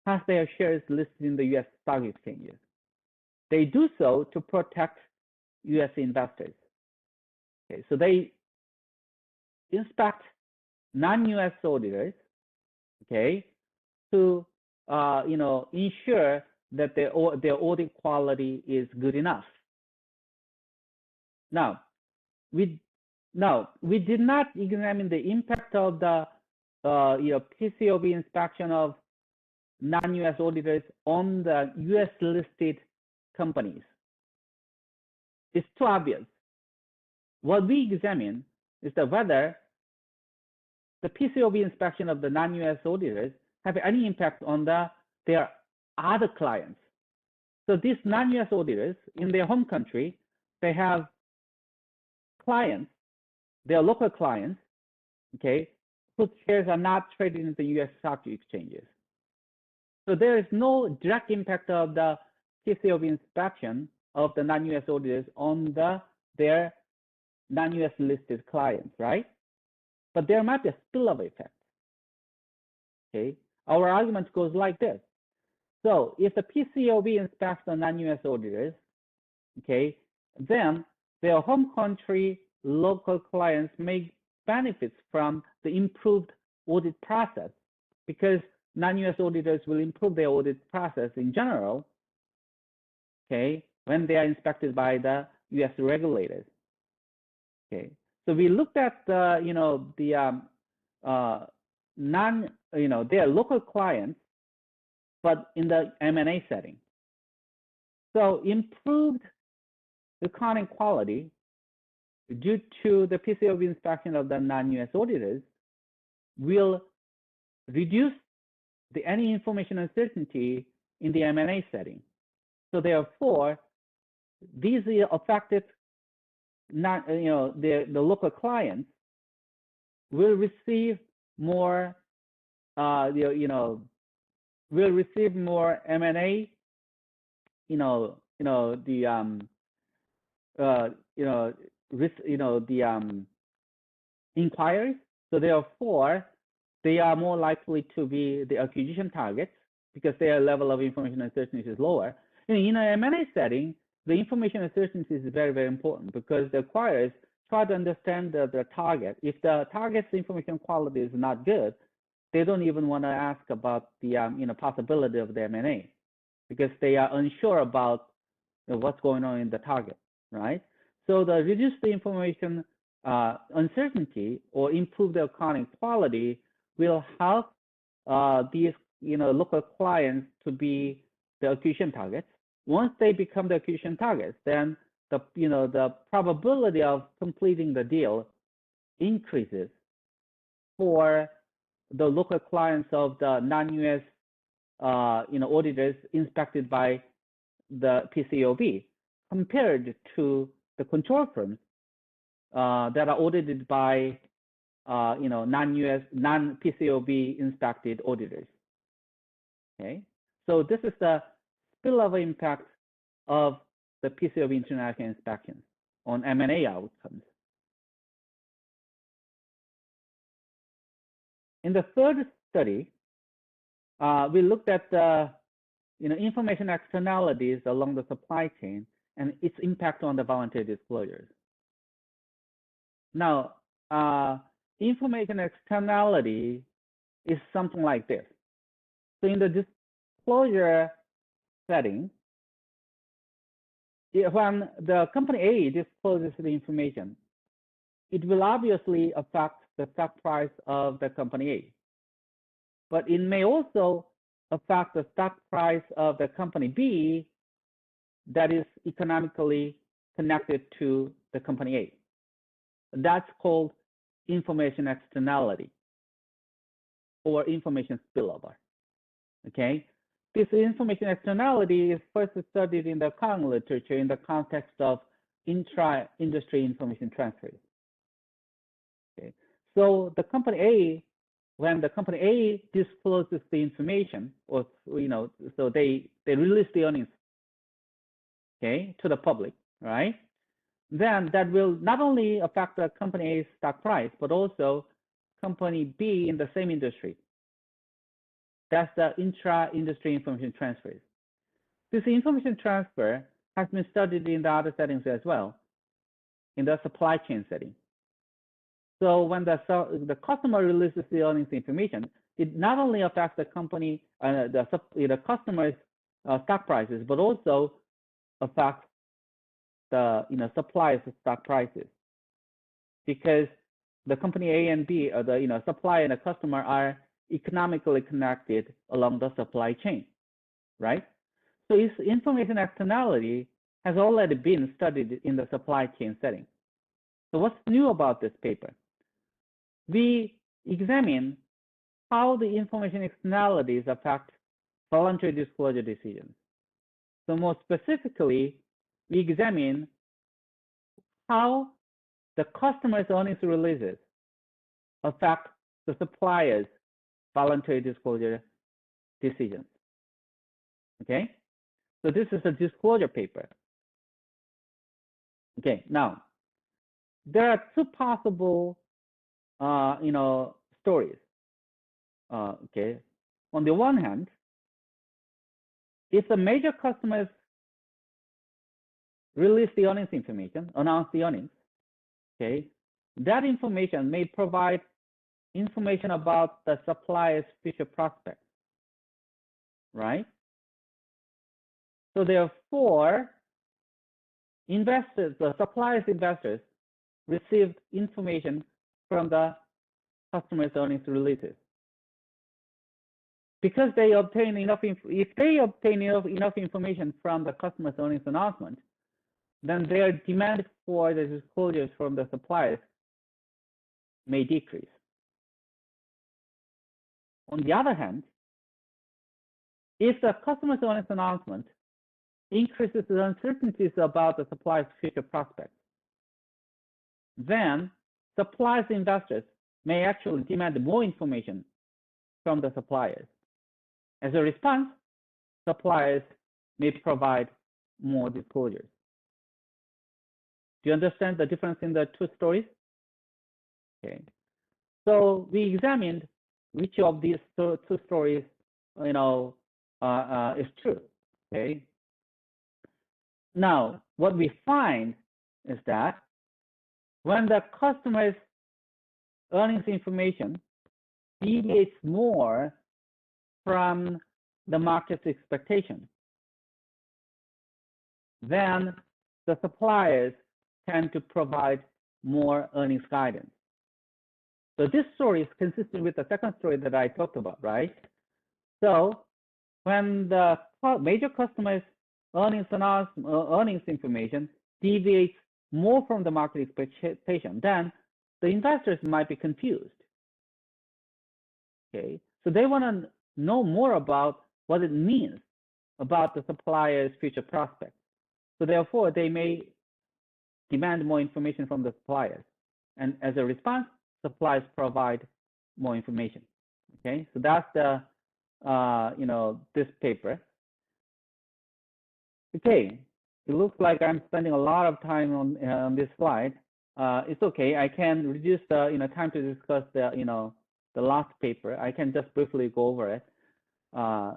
has their shares listed in the U.S. stock exchanges, they do so to protect U.S. investors. Okay, so they inspect non-U.S. auditors, okay, to ensure that their audit quality is good enough. Now, we did not examine the impact of the PCAOB inspection of non-U.S. auditors on the U.S. listed companies. It's too obvious. What we examine is that whether the PCAOB inspection of the non-U.S. auditors have any impact on their other clients. So these non-U.S. auditors in their home country, they have clients, their local clients, okay, whose shares are not traded in the U.S. stock exchanges. So there is no direct impact of the PCAOB inspection of the non-U.S. auditors on their non-U.S. listed clients, right? But there might be a spillover effect. Okay, our argument goes like this. So if the PCAOB inspects the non-U.S. auditors, okay, then their home country local clients may benefit from the improved audit process, because non-U.S. auditors will improve their audit process in general, okay, when they are inspected by the U.S. regulators. Okay, so we looked at the they are local clients, but in the M&A setting. So improved accounting quality due to the PCAOB inspection of the non-US auditors will reduce any information uncertainty in the M&A setting. So therefore, these affected the local clients will receive more will receive more M&A inquiries. So therefore, they are more likely to be the acquisition targets because their level of information uncertainty is lower. In an M&A setting, the information uncertainty is very, very important because the acquirers try to understand the target. If the target's information quality is not good, they don't even want to ask about the possibility of the M&A because they are unsure about what's going on in the target, right? So the reduce the information uncertainty or improve the accounting quality will help these local clients to be the acquisition targets. Once they become the acquisition targets, then the probability of completing the deal increases for the local clients of the non-US auditors inspected by the PCAOB compared to the control firms that are audited by non-US, non-PCAOB inspected auditors. Okay, so this is the spillover impact of the PCAOB international inspections on M&A outcomes. In the third study, we looked at the information externalities along the supply chain and its impact on the voluntary disclosures. Now, information externality is something like this. So in the disclosure setting, when the company A discloses the information, it will obviously affect the stock price of the company A. But it may also affect the stock price of the company B that is economically connected to the company A. That's called information externality or information spillover. Okay, this information externality is first studied in the accounting literature in the context of intra-industry information transfers. Okay, so the company A, when the company A discloses the information, or so they release the earnings, okay, to the public, right? Then that will not only affect the company A's stock price, but also company B in the same industry. That's the intra-industry information transfers. This information transfer has been studied in the other settings as well, in the supply chain setting. So when the customer releases the earnings information, it not only affects the company, the customer's stock prices, but also affects the supplier's stock prices, because the company A and B, or the supplier and the customer, are economically connected along the supply chain, right? So its information externality has already been studied in the supply chain setting. So what's new about this paper? We examine how the information externalities affect voluntary disclosure decisions. So more specifically, we examine how the customer's earnings releases affect the supplier's voluntary disclosure decisions. Okay, so this is a disclosure paper. Okay, now there are two possible stories. Okay, on the one hand, if the major customers release the earnings information, announce the earnings, okay, that information may provide information about the supplier's future prospects, right? So therefore, investors, the supplier's investors, received information from the customer's earnings releases. because they obtain enough, if they obtain enough information from the customer's earnings announcement, then their demand for the disclosures from the suppliers may decrease. On the other hand, if the customer's earnings announcement increases the uncertainties about the supplier's future prospects, then suppliers investors may actually demand more information from the suppliers. As a response, suppliers may provide more disclosures. Do you understand the difference in the two stories? Okay. So we examined which of these two stories, is true. Okay. Now, what we find is that when the customer's earnings information deviates more from the market's expectation, then the suppliers tend to provide more earnings guidance. So this story is consistent with the second story that I talked about, right? So when the major customer's earnings information deviates more from the market expectation, then the investors might be confused. Okay, so they want to know more about what it means about the supplier's future prospects. So therefore, they may demand more information from the suppliers, and as a response, suppliers provide more information. Okay, so that's the this paper. Okay, it looks like I'm spending a lot of time on this slide. It's okay. I can reduce the time to discuss the last paper. I can just briefly go over it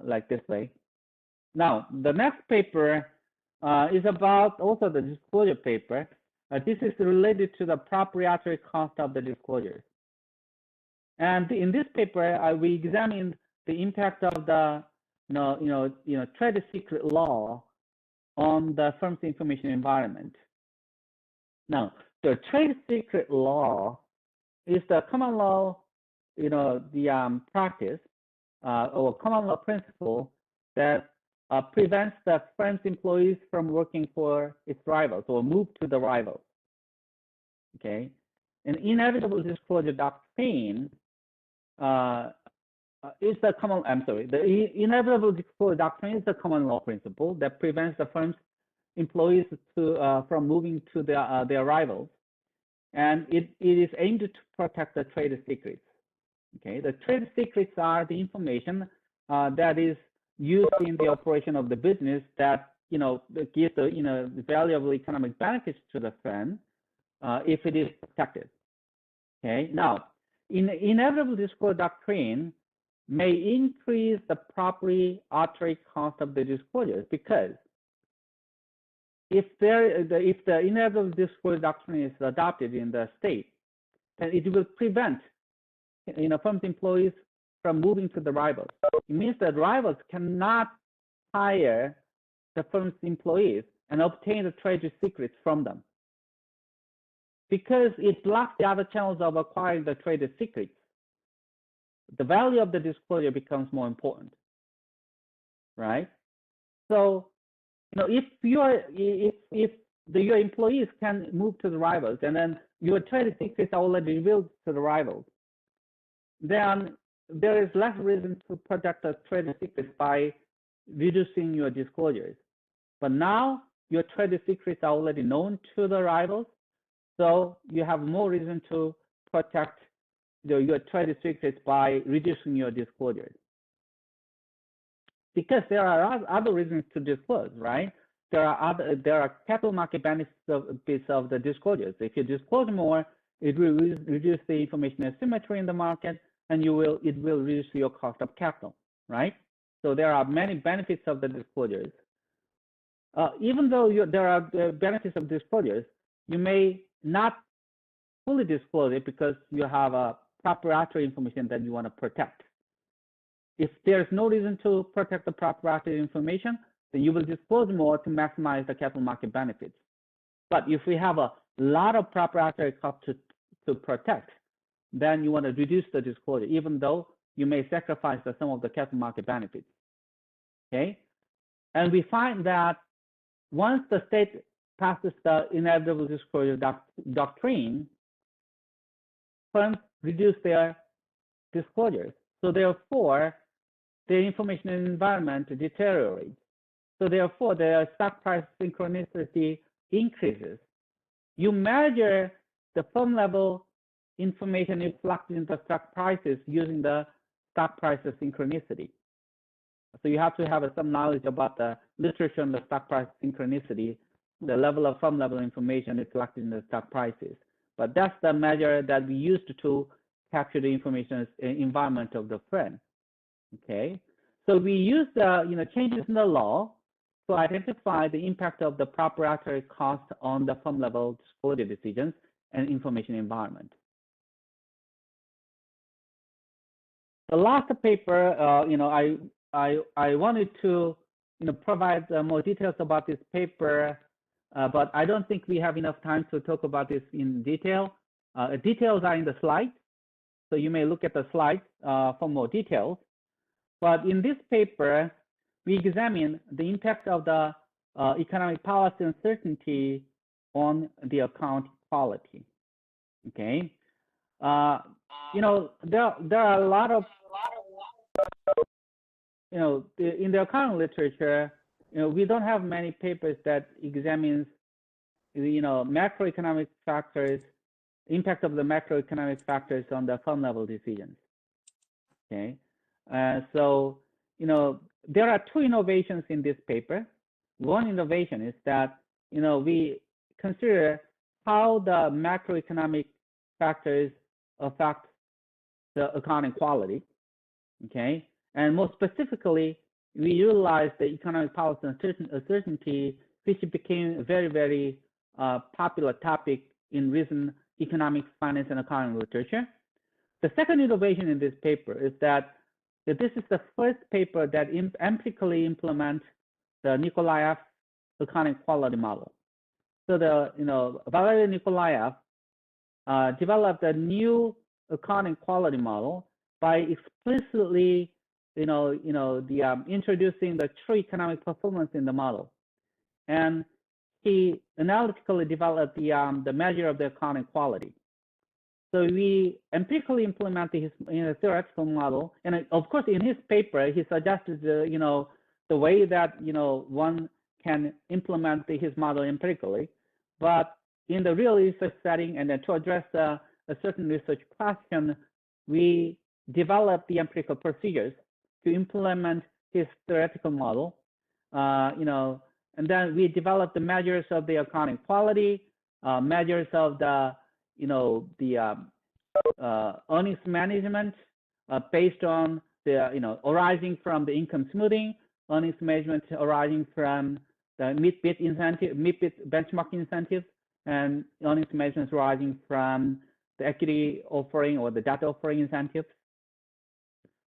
like this way. Now, the next paper is about also the disclosure paper. This is related to the proprietary cost of the disclosures. And in this paper, we examined the impact of the trade secret law on the firm's information environment. Now, the trade secret law is the common law, the practice or common law principle that prevents the firm's employees from working for its rivals or move to the rivals. Okay, an inevitable disclosure doctrine is the common. I'm sorry. The inevitable disclosure doctrine is the common law principle that prevents the firm's employees from moving to their rivals, and it is aimed to protect the trade secrets. Okay, the trade secrets are the information that is used in the operation of the business that gives the valuable economic benefits to the firm if it is protected. Okay, now inevitable disclosure doctrine may increase the proprietary cost of the disclosures, because if the inevitable disclosure doctrine is adopted in the state, then it will prevent firm's employees from moving to the rivals. It means that rivals cannot hire the firm's employees and obtain the trade secrets from them, because it blocks the other channels of acquiring the trade secrets. The value of the disclosure becomes more important, right? So, if your employees can move to the rivals, and then your trade secrets are already revealed to the rivals, then there is less reason to protect the trade secrets by reducing your disclosures. But now your trade secrets are already known to the rivals, so you have more reason to protect your trade secrets by reducing your disclosures. Because there are other reasons to disclose, right? There are capital market benefits of the disclosures. If you disclose more, it will reduce the information asymmetry in the market, and it will reduce your cost of capital, right? So there are many benefits of the disclosures. Even though there are benefits of disclosures, you may not fully disclose it because you have a proprietary information that you want to protect. If there's no reason to protect the proprietary information, then you will disclose more to maximize the capital market benefits. But if we have a lot of proprietary cost to protect, then you want to reduce the disclosure, even though you may sacrifice some of the capital market benefits. Okay, and we find that once the state passes the inevitable disclosure doctrine, firms reduce their disclosures. So therefore, the information environment deteriorates. So therefore, the stock price synchronicity increases. You measure the firm level information reflected in the stock prices using the stock price synchronicity. So you have to have some knowledge about the literature on the stock price synchronicity, the level of firm level information reflected in the stock prices. But that's the measure that we used to capture the information environment of the firm. Okay, so we use the changes in the law to identify the impact of the proprietary cost on the firm level disclosure decisions and information environment. The last paper, I wanted to provide more details about this paper, but I don't think we have enough time to talk about this in detail. Details are in the slide, so you may look at the slide for more details. But in this paper, we examine the impact of the economic policy uncertainty on the account quality. Okay, there are a lot of in the accounting literature, we don't have many papers that examines macroeconomic factors, impact of the macroeconomic factors on the firm level decisions. Okay, so there are two innovations in this paper. One innovation is that we consider how the macroeconomic factors affect the accounting quality. Okay, and more specifically, we utilize the economic policy uncertainty, which became a very, very popular topic in recent economics, finance, and accounting literature. The second innovation in this paper is that this is the first paper that empirically implements the Nikolaev accounting quality model. So Valery Nikolaev developed a new accounting quality model by explicitly introducing the true economic performance in the model, and he analytically developed the measure of the accounting quality. So we empirically implement his theoretical model, and of course in his paper he suggested the way that one can implement his model empirically, but in the real research setting and then to address a certain research question, we developed the empirical procedures to implement his theoretical model, and then we developed the measures of the accounting quality, measures of the earnings management based on the arising from the income smoothing, earnings management arising from the mid-bid benchmark incentives, and earnings management arising from the equity offering or the data offering incentives.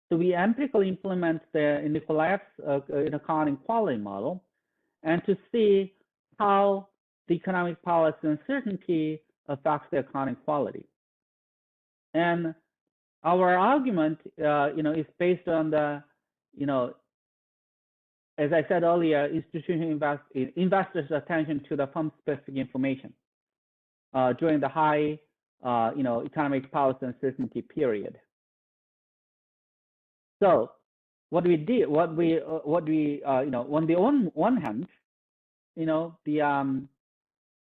So we empirically implement the Nikolaev's accounting quality model, and to see how the economic policy uncertainty affects the accounting quality. And our argument, is based on the, as I said earlier, institutional investors' attention to the firm-specific information during the high, economic policy uncertainty period. So what we did, on the one hand, the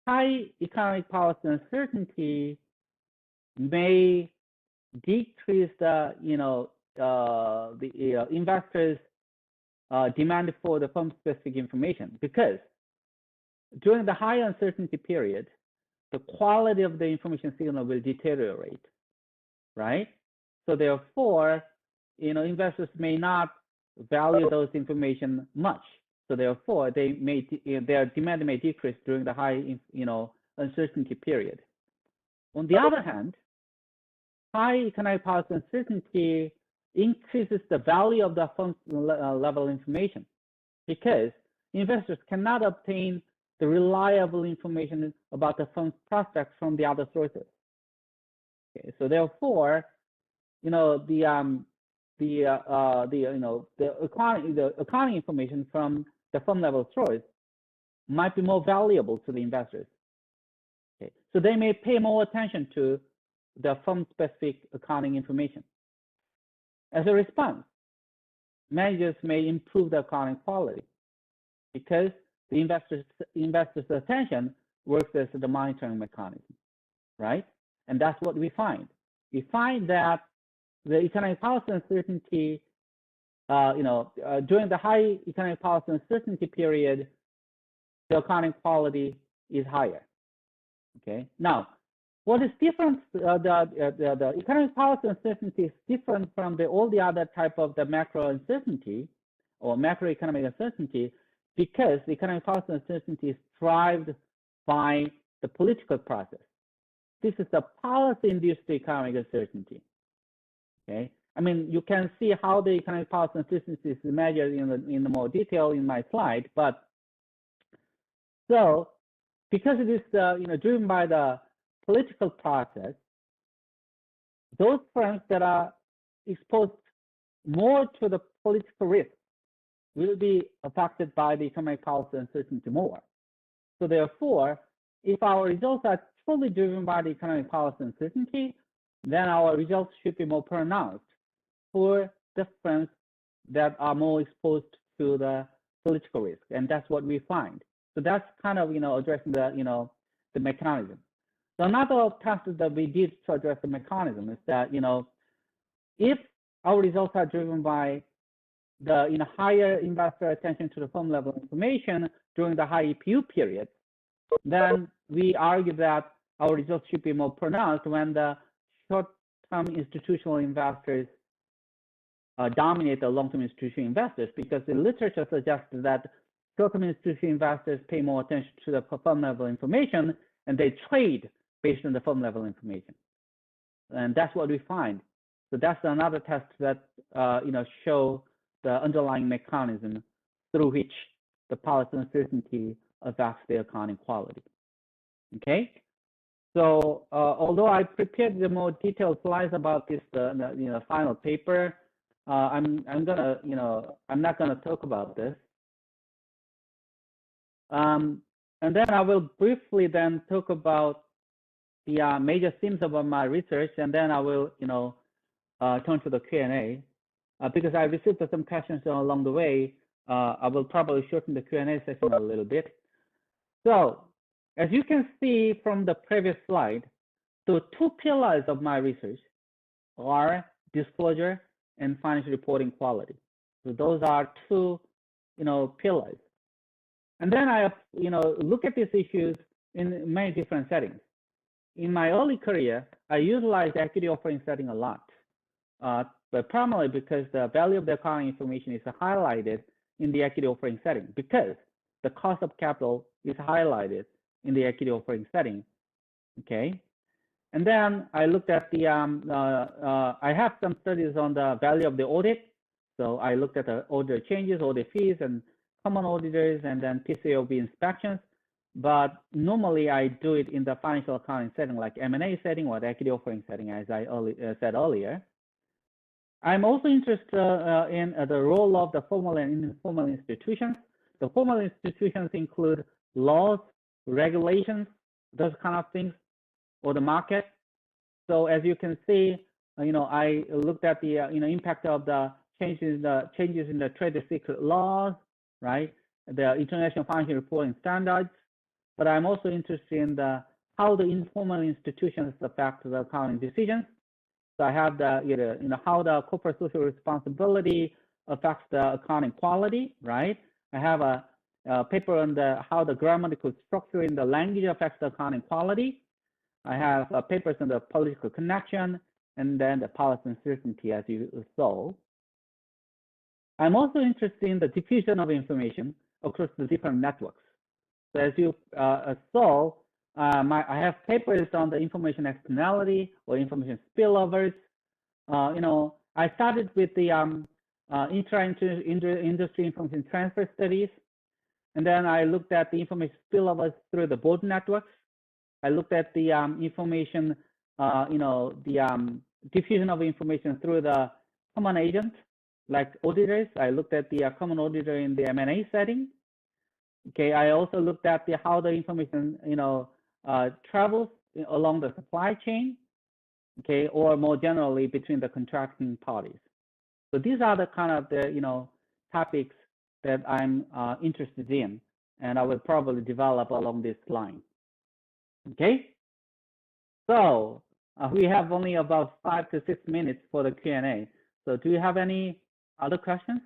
high economic policy uncertainty may decrease the, investors' demand for the firm-specific information, because during the high uncertainty period, the quality of the information signal will deteriorate, right? So therefore, investors may not value those information much. So therefore, their demand may decrease during the high, uncertainty period. On the other hand, high economic policy uncertainty increases the value of the firm level information, because investors cannot obtain the reliable information about the firm's prospects from the other sources. Okay, so therefore, the accounting information from the firm level source might be more valuable to the investors. Okay. So they may pay more attention to the firm specific accounting information. As a response, managers may improve the accounting quality because the investors' attention works as the monitoring mechanism, right? And that's what we find. We find that the economic policy uncertainty, during the high economic policy uncertainty period, the accounting quality is higher. Okay. Now, what is different? The economic policy uncertainty is different from all the other type of the macro uncertainty or macroeconomic uncertainty because the economic policy uncertainty is driven by the political process. This is the policy-induced economic uncertainty. Okay, I mean you can see how the economic policy uncertainty is measured in the more detail in my slide, but so because it is driven by the political process, those firms that are exposed more to the political risk will be affected by the economic policy uncertainty more. So therefore, if our results are fully driven by the economic policy uncertainty, then our results should be more pronounced for the firms that are more exposed to the political risk, and that's what we find. So that's kind of addressing the mechanism. So another task that we did to address the mechanism is that if our results are driven by the higher investor attention to the firm level information during the high EPU period, then we argue that our results should be more pronounced when the short-term institutional investors dominate the long-term institutional investors, because the literature suggests that short-term institutional investors pay more attention to the firm level information and they trade based on the firm level information. And that's what we find. So that's another test that show the underlying mechanism through which the policy uncertainty affects the accounting quality. Okay. So although I prepared the more detailed slides about this, final paper, I'm not gonna talk about this. And then I will briefly then talk about the major themes of my research, and then I will turn to the Q&A. Because I received some questions along the way, I will probably shorten the Q&A session a little bit. So as you can see from the previous slide, the two pillars of my research are disclosure and financial reporting quality. So those are two, pillars. And then I, look at these issues in many different settings. In my early career, I utilized equity offering setting a lot, but primarily because the value of the accounting information is highlighted in the equity offering setting, because the cost of capital is highlighted in the equity offering setting. Okay. And then I looked at the, I have some studies on the value of the audit. So I looked at the auditor changes, audit fees, and common auditors, and then PCAOB inspections. But normally I do it in the financial accounting setting, like M&A setting or the equity offering setting, as I said earlier. I'm also interested in the role of the formal and informal institutions. The formal institutions include laws, regulations, those kind of things, or the market. So as you can see, I looked at the impact of the changes in the trade secret laws, right? The international financial reporting standards. But I'm also interested in how the informal institutions affect the accounting decisions. So I have the how the corporate social responsibility affects the accounting quality, right? I have a paper on how the grammatical structure in the language affects the accounting quality. I have papers on the political connection, and then the policy uncertainty, as you saw. I'm also interested in the diffusion of information across the different networks. So as you saw, I have papers on the information externality or information spillovers. I started with the intra-industry information transfer studies, and then I looked at the information spillovers through the board networks. I looked at the information, the diffusion of information through the common agent, like auditors. I looked at the common auditor in the M&A setting. Okay, I also looked at how the information, travels along the supply chain, okay, or more generally between the contracting parties. So these are the kind of the, topics that I'm interested in, and I will probably develop along this line. Okay, so we have only about 5 to 6 minutes for the Q&A. So do you have any other questions?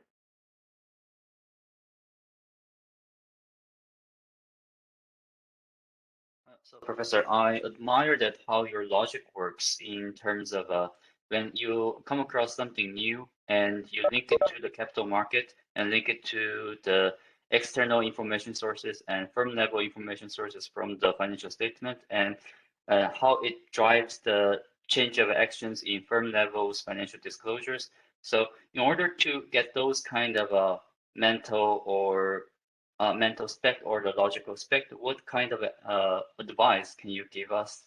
So Professor, I admire that how your logic works in terms of when you come across something new and you link it to the capital market and link it to the external information sources and firm level information sources from the financial statement, and how it drives the change of actions in firm levels financial disclosures. So in order to get those kind of mental or mental spec or the logical spec, what kind of advice can you give us?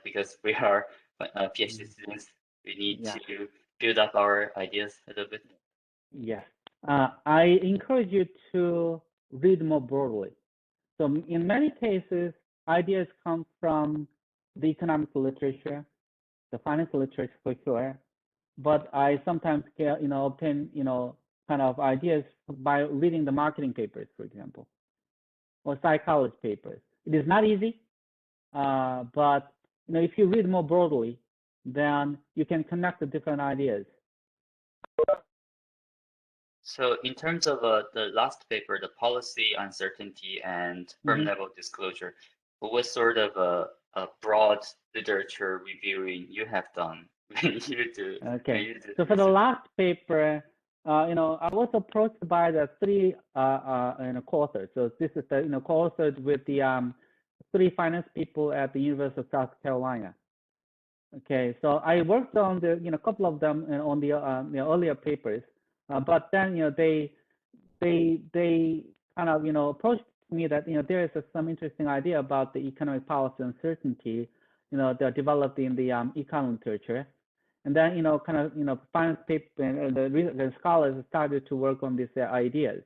Because we are PhD students, we need to build up our ideas a little bit. Yes, I encourage you to read more broadly. So in many cases, ideas come from the economic literature, the financial literature for sure, but I sometimes get, obtain, kind of ideas by reading the marketing papers, for example, or psychology papers. It is not easy, but if you read more broadly, then you can connect the different ideas. So in terms of the last paper, the policy uncertainty and firm level disclosure, what sort of a broad literature reviewing you have done when you do? Okay. So for the last paper, I was approached by the three co-authors. So this is the co-authored with the three finance people at the University of South Carolina. Okay, so I worked on the couple of them on the earlier papers, but then they kind of approached me that there is some interesting idea about the economic policy uncertainty they're developed in the econ literature. And then, finance people and the scholars started to work on these ideas.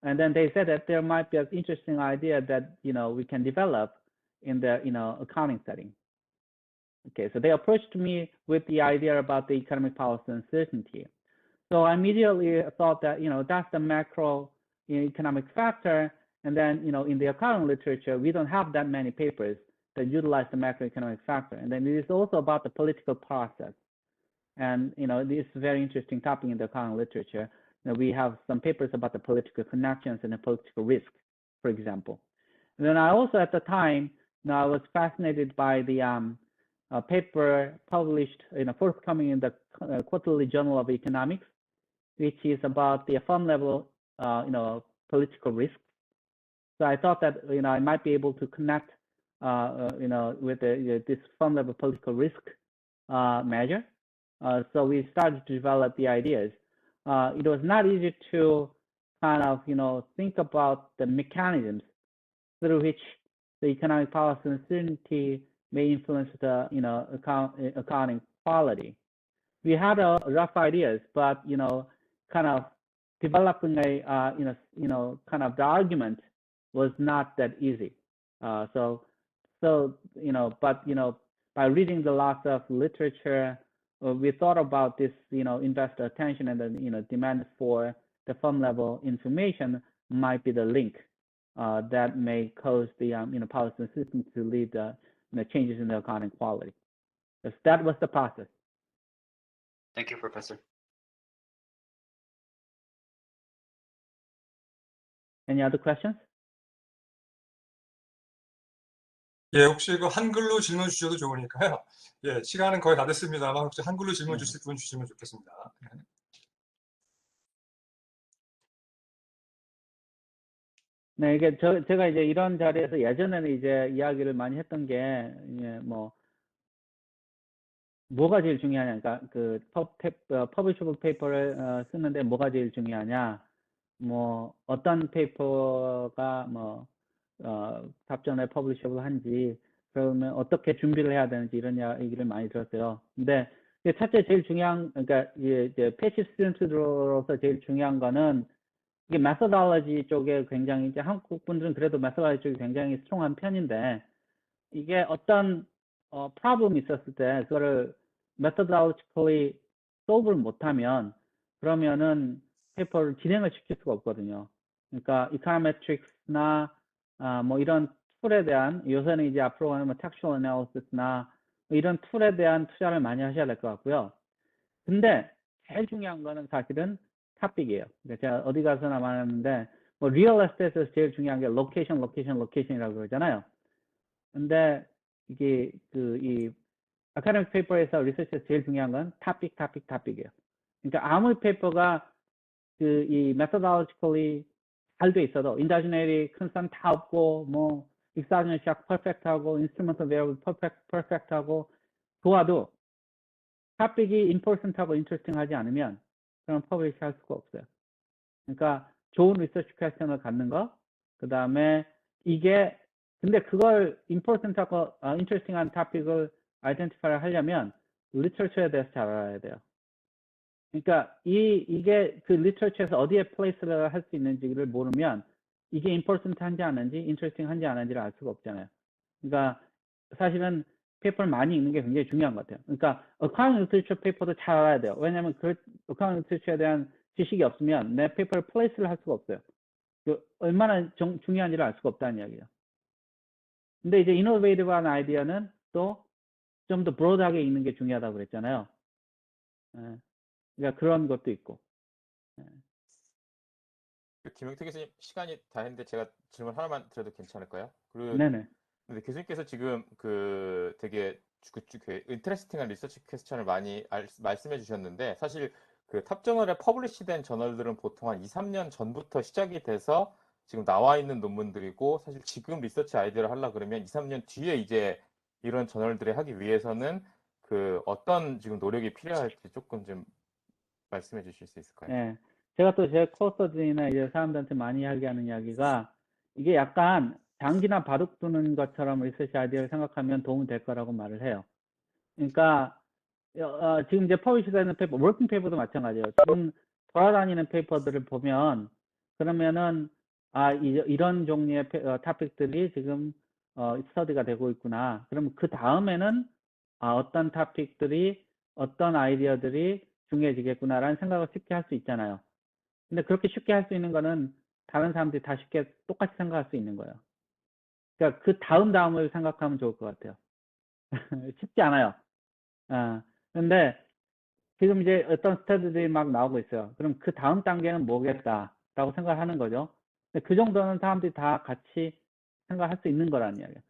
And then they said that there might be an interesting idea that, we can develop in the, accounting setting. Okay, so they approached me with the idea about the economic policy uncertainty. So I immediately thought that, that's the macro economic factor. And then, in the accounting literature, we don't have that many papers that utilize the macroeconomic factor. And then it is also about the political process. And this is a very interesting topic in the accounting literature. We have some papers about the political connections and the political risk, for example. And then I also at the time, I was fascinated by the paper published, forthcoming in the Quarterly Journal of Economics, which is about the firm level, political risk. So I thought that I might be able to connect, with this firm level political risk measure. So we started to develop the ideas. It was not easy to kind of, think about the mechanisms through which the economic policy uncertainty may influence the, accounting quality. We had rough ideas, but, kind of developing a, kind of the argument was not that easy. But, by reading the lots of literature, we thought about this, investor attention and the, demand for the firm level information might be the link that may cause the, policy system to lead the changes in the accounting quality. So that was the process. Thank you, Professor. Any other questions? 예, 혹시 그 한글로 질문 주셔도 좋으니까요. 예, 시간은 거의 다 됐습니다만 혹시 한글로 질문 주실 분 주시면 좋겠습니다. 네, 이게 제가 이제 이런 자리에서 예전에는 이제 이야기를 많이 했던 게 이제 뭐가 제일 중요하냐, 그러니까 그 퍼블리셔블 페이퍼를 쓰는데 뭐가 제일 중요하냐, 어떤 페이퍼가 답변에 퍼블리셔블 한지, 그러면 어떻게 준비를 해야 되는지 이런 얘기를 많이 들었어요. 근데 첫째 제일 중요한, 그러니까 이제 패시브 스튜던트로서 제일 중요한 거는 이게 메소돌로지 쪽에 굉장히 이제 한국 분들은 그래도 메소돌로지 쪽이 굉장히 스트롱한 편인데 이게 어떤 프로블럼이 있었을 때 그거를 methodologically solve를 못하면 그러면은 페이퍼를 진행을 시킬 수가 없거든요. 그러니까 econometrics나 뭐 이런 툴에 대한 요새는 이제 앞으로 가는 뭐 textual analysis나 뭐 이런 툴에 대한 투자를 많이 하셔야 될 것 같고요. 근데 제일 중요한 거는 사실은 탑픽이에요. 그러니까 제가 어디 가서나 말하는데 뭐 리얼 에스테이트에서 제일 중요한 게 로케이션이라고 그러잖아요. 근데 이게 이 아카데믹 페이퍼에서 리서치에서 제일 중요한 건 탑픽이에요. 그러니까 아무리 페이퍼가 이 methodologically 잘 돼 있어도 인다지네리 컨스턴트 다 없고 뭐 익사지널 샥 퍼펙트하고 인스트루먼트 베어블 퍼펙트하고 좋아도 탑픽이 important하고 interesting하지 않으면 그럼 퍼블리시 할 수가 없어요. 그러니까 좋은 리서치 퀘스천을 갖는 거, 그 다음에 이게 근데 그걸 important하고 interesting한 토픽을 아이덴티파이를 하려면 리터처에 대해서 잘 알아야 돼요. 그러니까 이게 그 리터처에서 어디에 플레이스를 할 수 있는지를 모르면 이게 important한지 않은지 interesting한지 않은지를 알 수가 없잖아요. 그러니까 사실은 페이퍼를 많이 읽는 게 굉장히 중요한 것 같아요. 그러니까 어카운팅 리터처 페이퍼도 잘 알아야 돼요. 왜냐하면 그 어카운팅 리터처에 대한 지식이 없으면 내 페이퍼를 플레이스를 할 수가 없어요. 얼마나 중요한지를 알 수가 없다는 이야기예요. 근데 이제 이노베이티브한 아이디어는 또 좀 더 브로드하게 읽는 게 중요하다고 그랬잖아요. 그러니까 그런 것도 있고. 김용태 교수님 시간이 다 했는데 제가 질문 하나만 드려도 괜찮을까요? 네네. 근데 교수님께서 지금 되게 인터레스팅한 리서치 퀘스천을 많이 말씀해 주셨는데 사실 그 탑저널에 퍼블리시된 저널들은 보통 한 2, 3년 전부터 시작이 돼서 지금 나와 있는 논문들이고 사실 지금 리서치 아이디어를 하려 그러면 2, 3년 뒤에 이제 이런 저널들을 하기 위해서는 그 어떤 지금 노력이 필요할지 조금 좀 말씀해 주실 수 있을까요? 네. 제가 또 제 코어서들이나 이제 사람들한테 많이 이야기하는 이야기가 이게 약간 장기나 바둑 두는 것처럼 리서치 아이디어를 생각하면 도움이 될 거라고 말을 해요. 그러니까 지금 이제 퍼블리시되는 페이퍼, 워킹 페이퍼도 마찬가지예요. 지금 돌아다니는 페이퍼들을 보면 그러면은 이런 종류의 토픽들이 지금 스터디가 되고 있구나. 그럼 그 다음에는 어떤 토픽들이 어떤 아이디어들이 중요해지겠구나라는 생각을 쉽게 할 수 있잖아요. 근데 그렇게 쉽게 할 수 있는 거는 다른 사람들이 다 쉽게 똑같이 생각할 수 있는 거예요. 그러니까 그 다음을 생각하면 좋을 것 같아요. 쉽지 않아요. 근데 지금 이제 어떤 스터디들이 막 나오고 있어요. 그럼 그 다음 단계는 뭐겠다라고 생각하는 거죠. 근데 그 정도는 사람들이 다 같이 생각할 수 있는 거라는 이야기예요.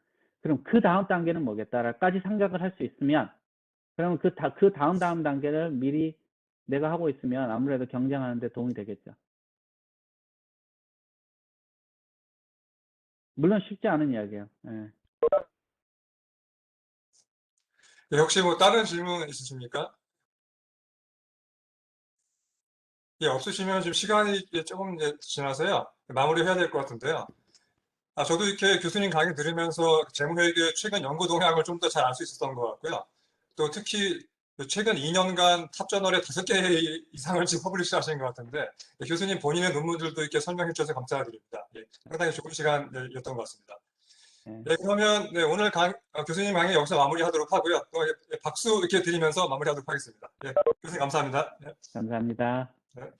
그럼 그 다음 단계는 뭐겠다라까지 생각을 할 수 있으면 그러면 그 다음 단계를 미리 내가 하고 있으면 아무래도 경쟁하는 데 도움이 되겠죠. 물론 쉽지 않은 이야기예요. 예. 네, 혹시 뭐 다른 질문 있으십니까? 예, 없으시면 지금 시간이 조금 이제 지나서요. 마무리해야 될 것 같은데요. 저도 이렇게 교수님 강의 들으면서 재무회계 최근 연구 동향을 좀 더 잘 알 수 있었던 것 같고요. 또 특히 최근 2년간 탑저널에 5개 이상을 지금 퍼블리시 하신 것 같은데 교수님 본인의 논문들도 이렇게 설명해 주셔서 감사드립니다. 예, 상당히 좋은 시간이었던 것 같습니다. 네, 그러면 네, 오늘 교수님 강의 여기서 마무리하도록 하고요. 또 박수 이렇게 드리면서 마무리하도록 하겠습니다. 예, 교수님 감사합니다. 네. 감사합니다. 네.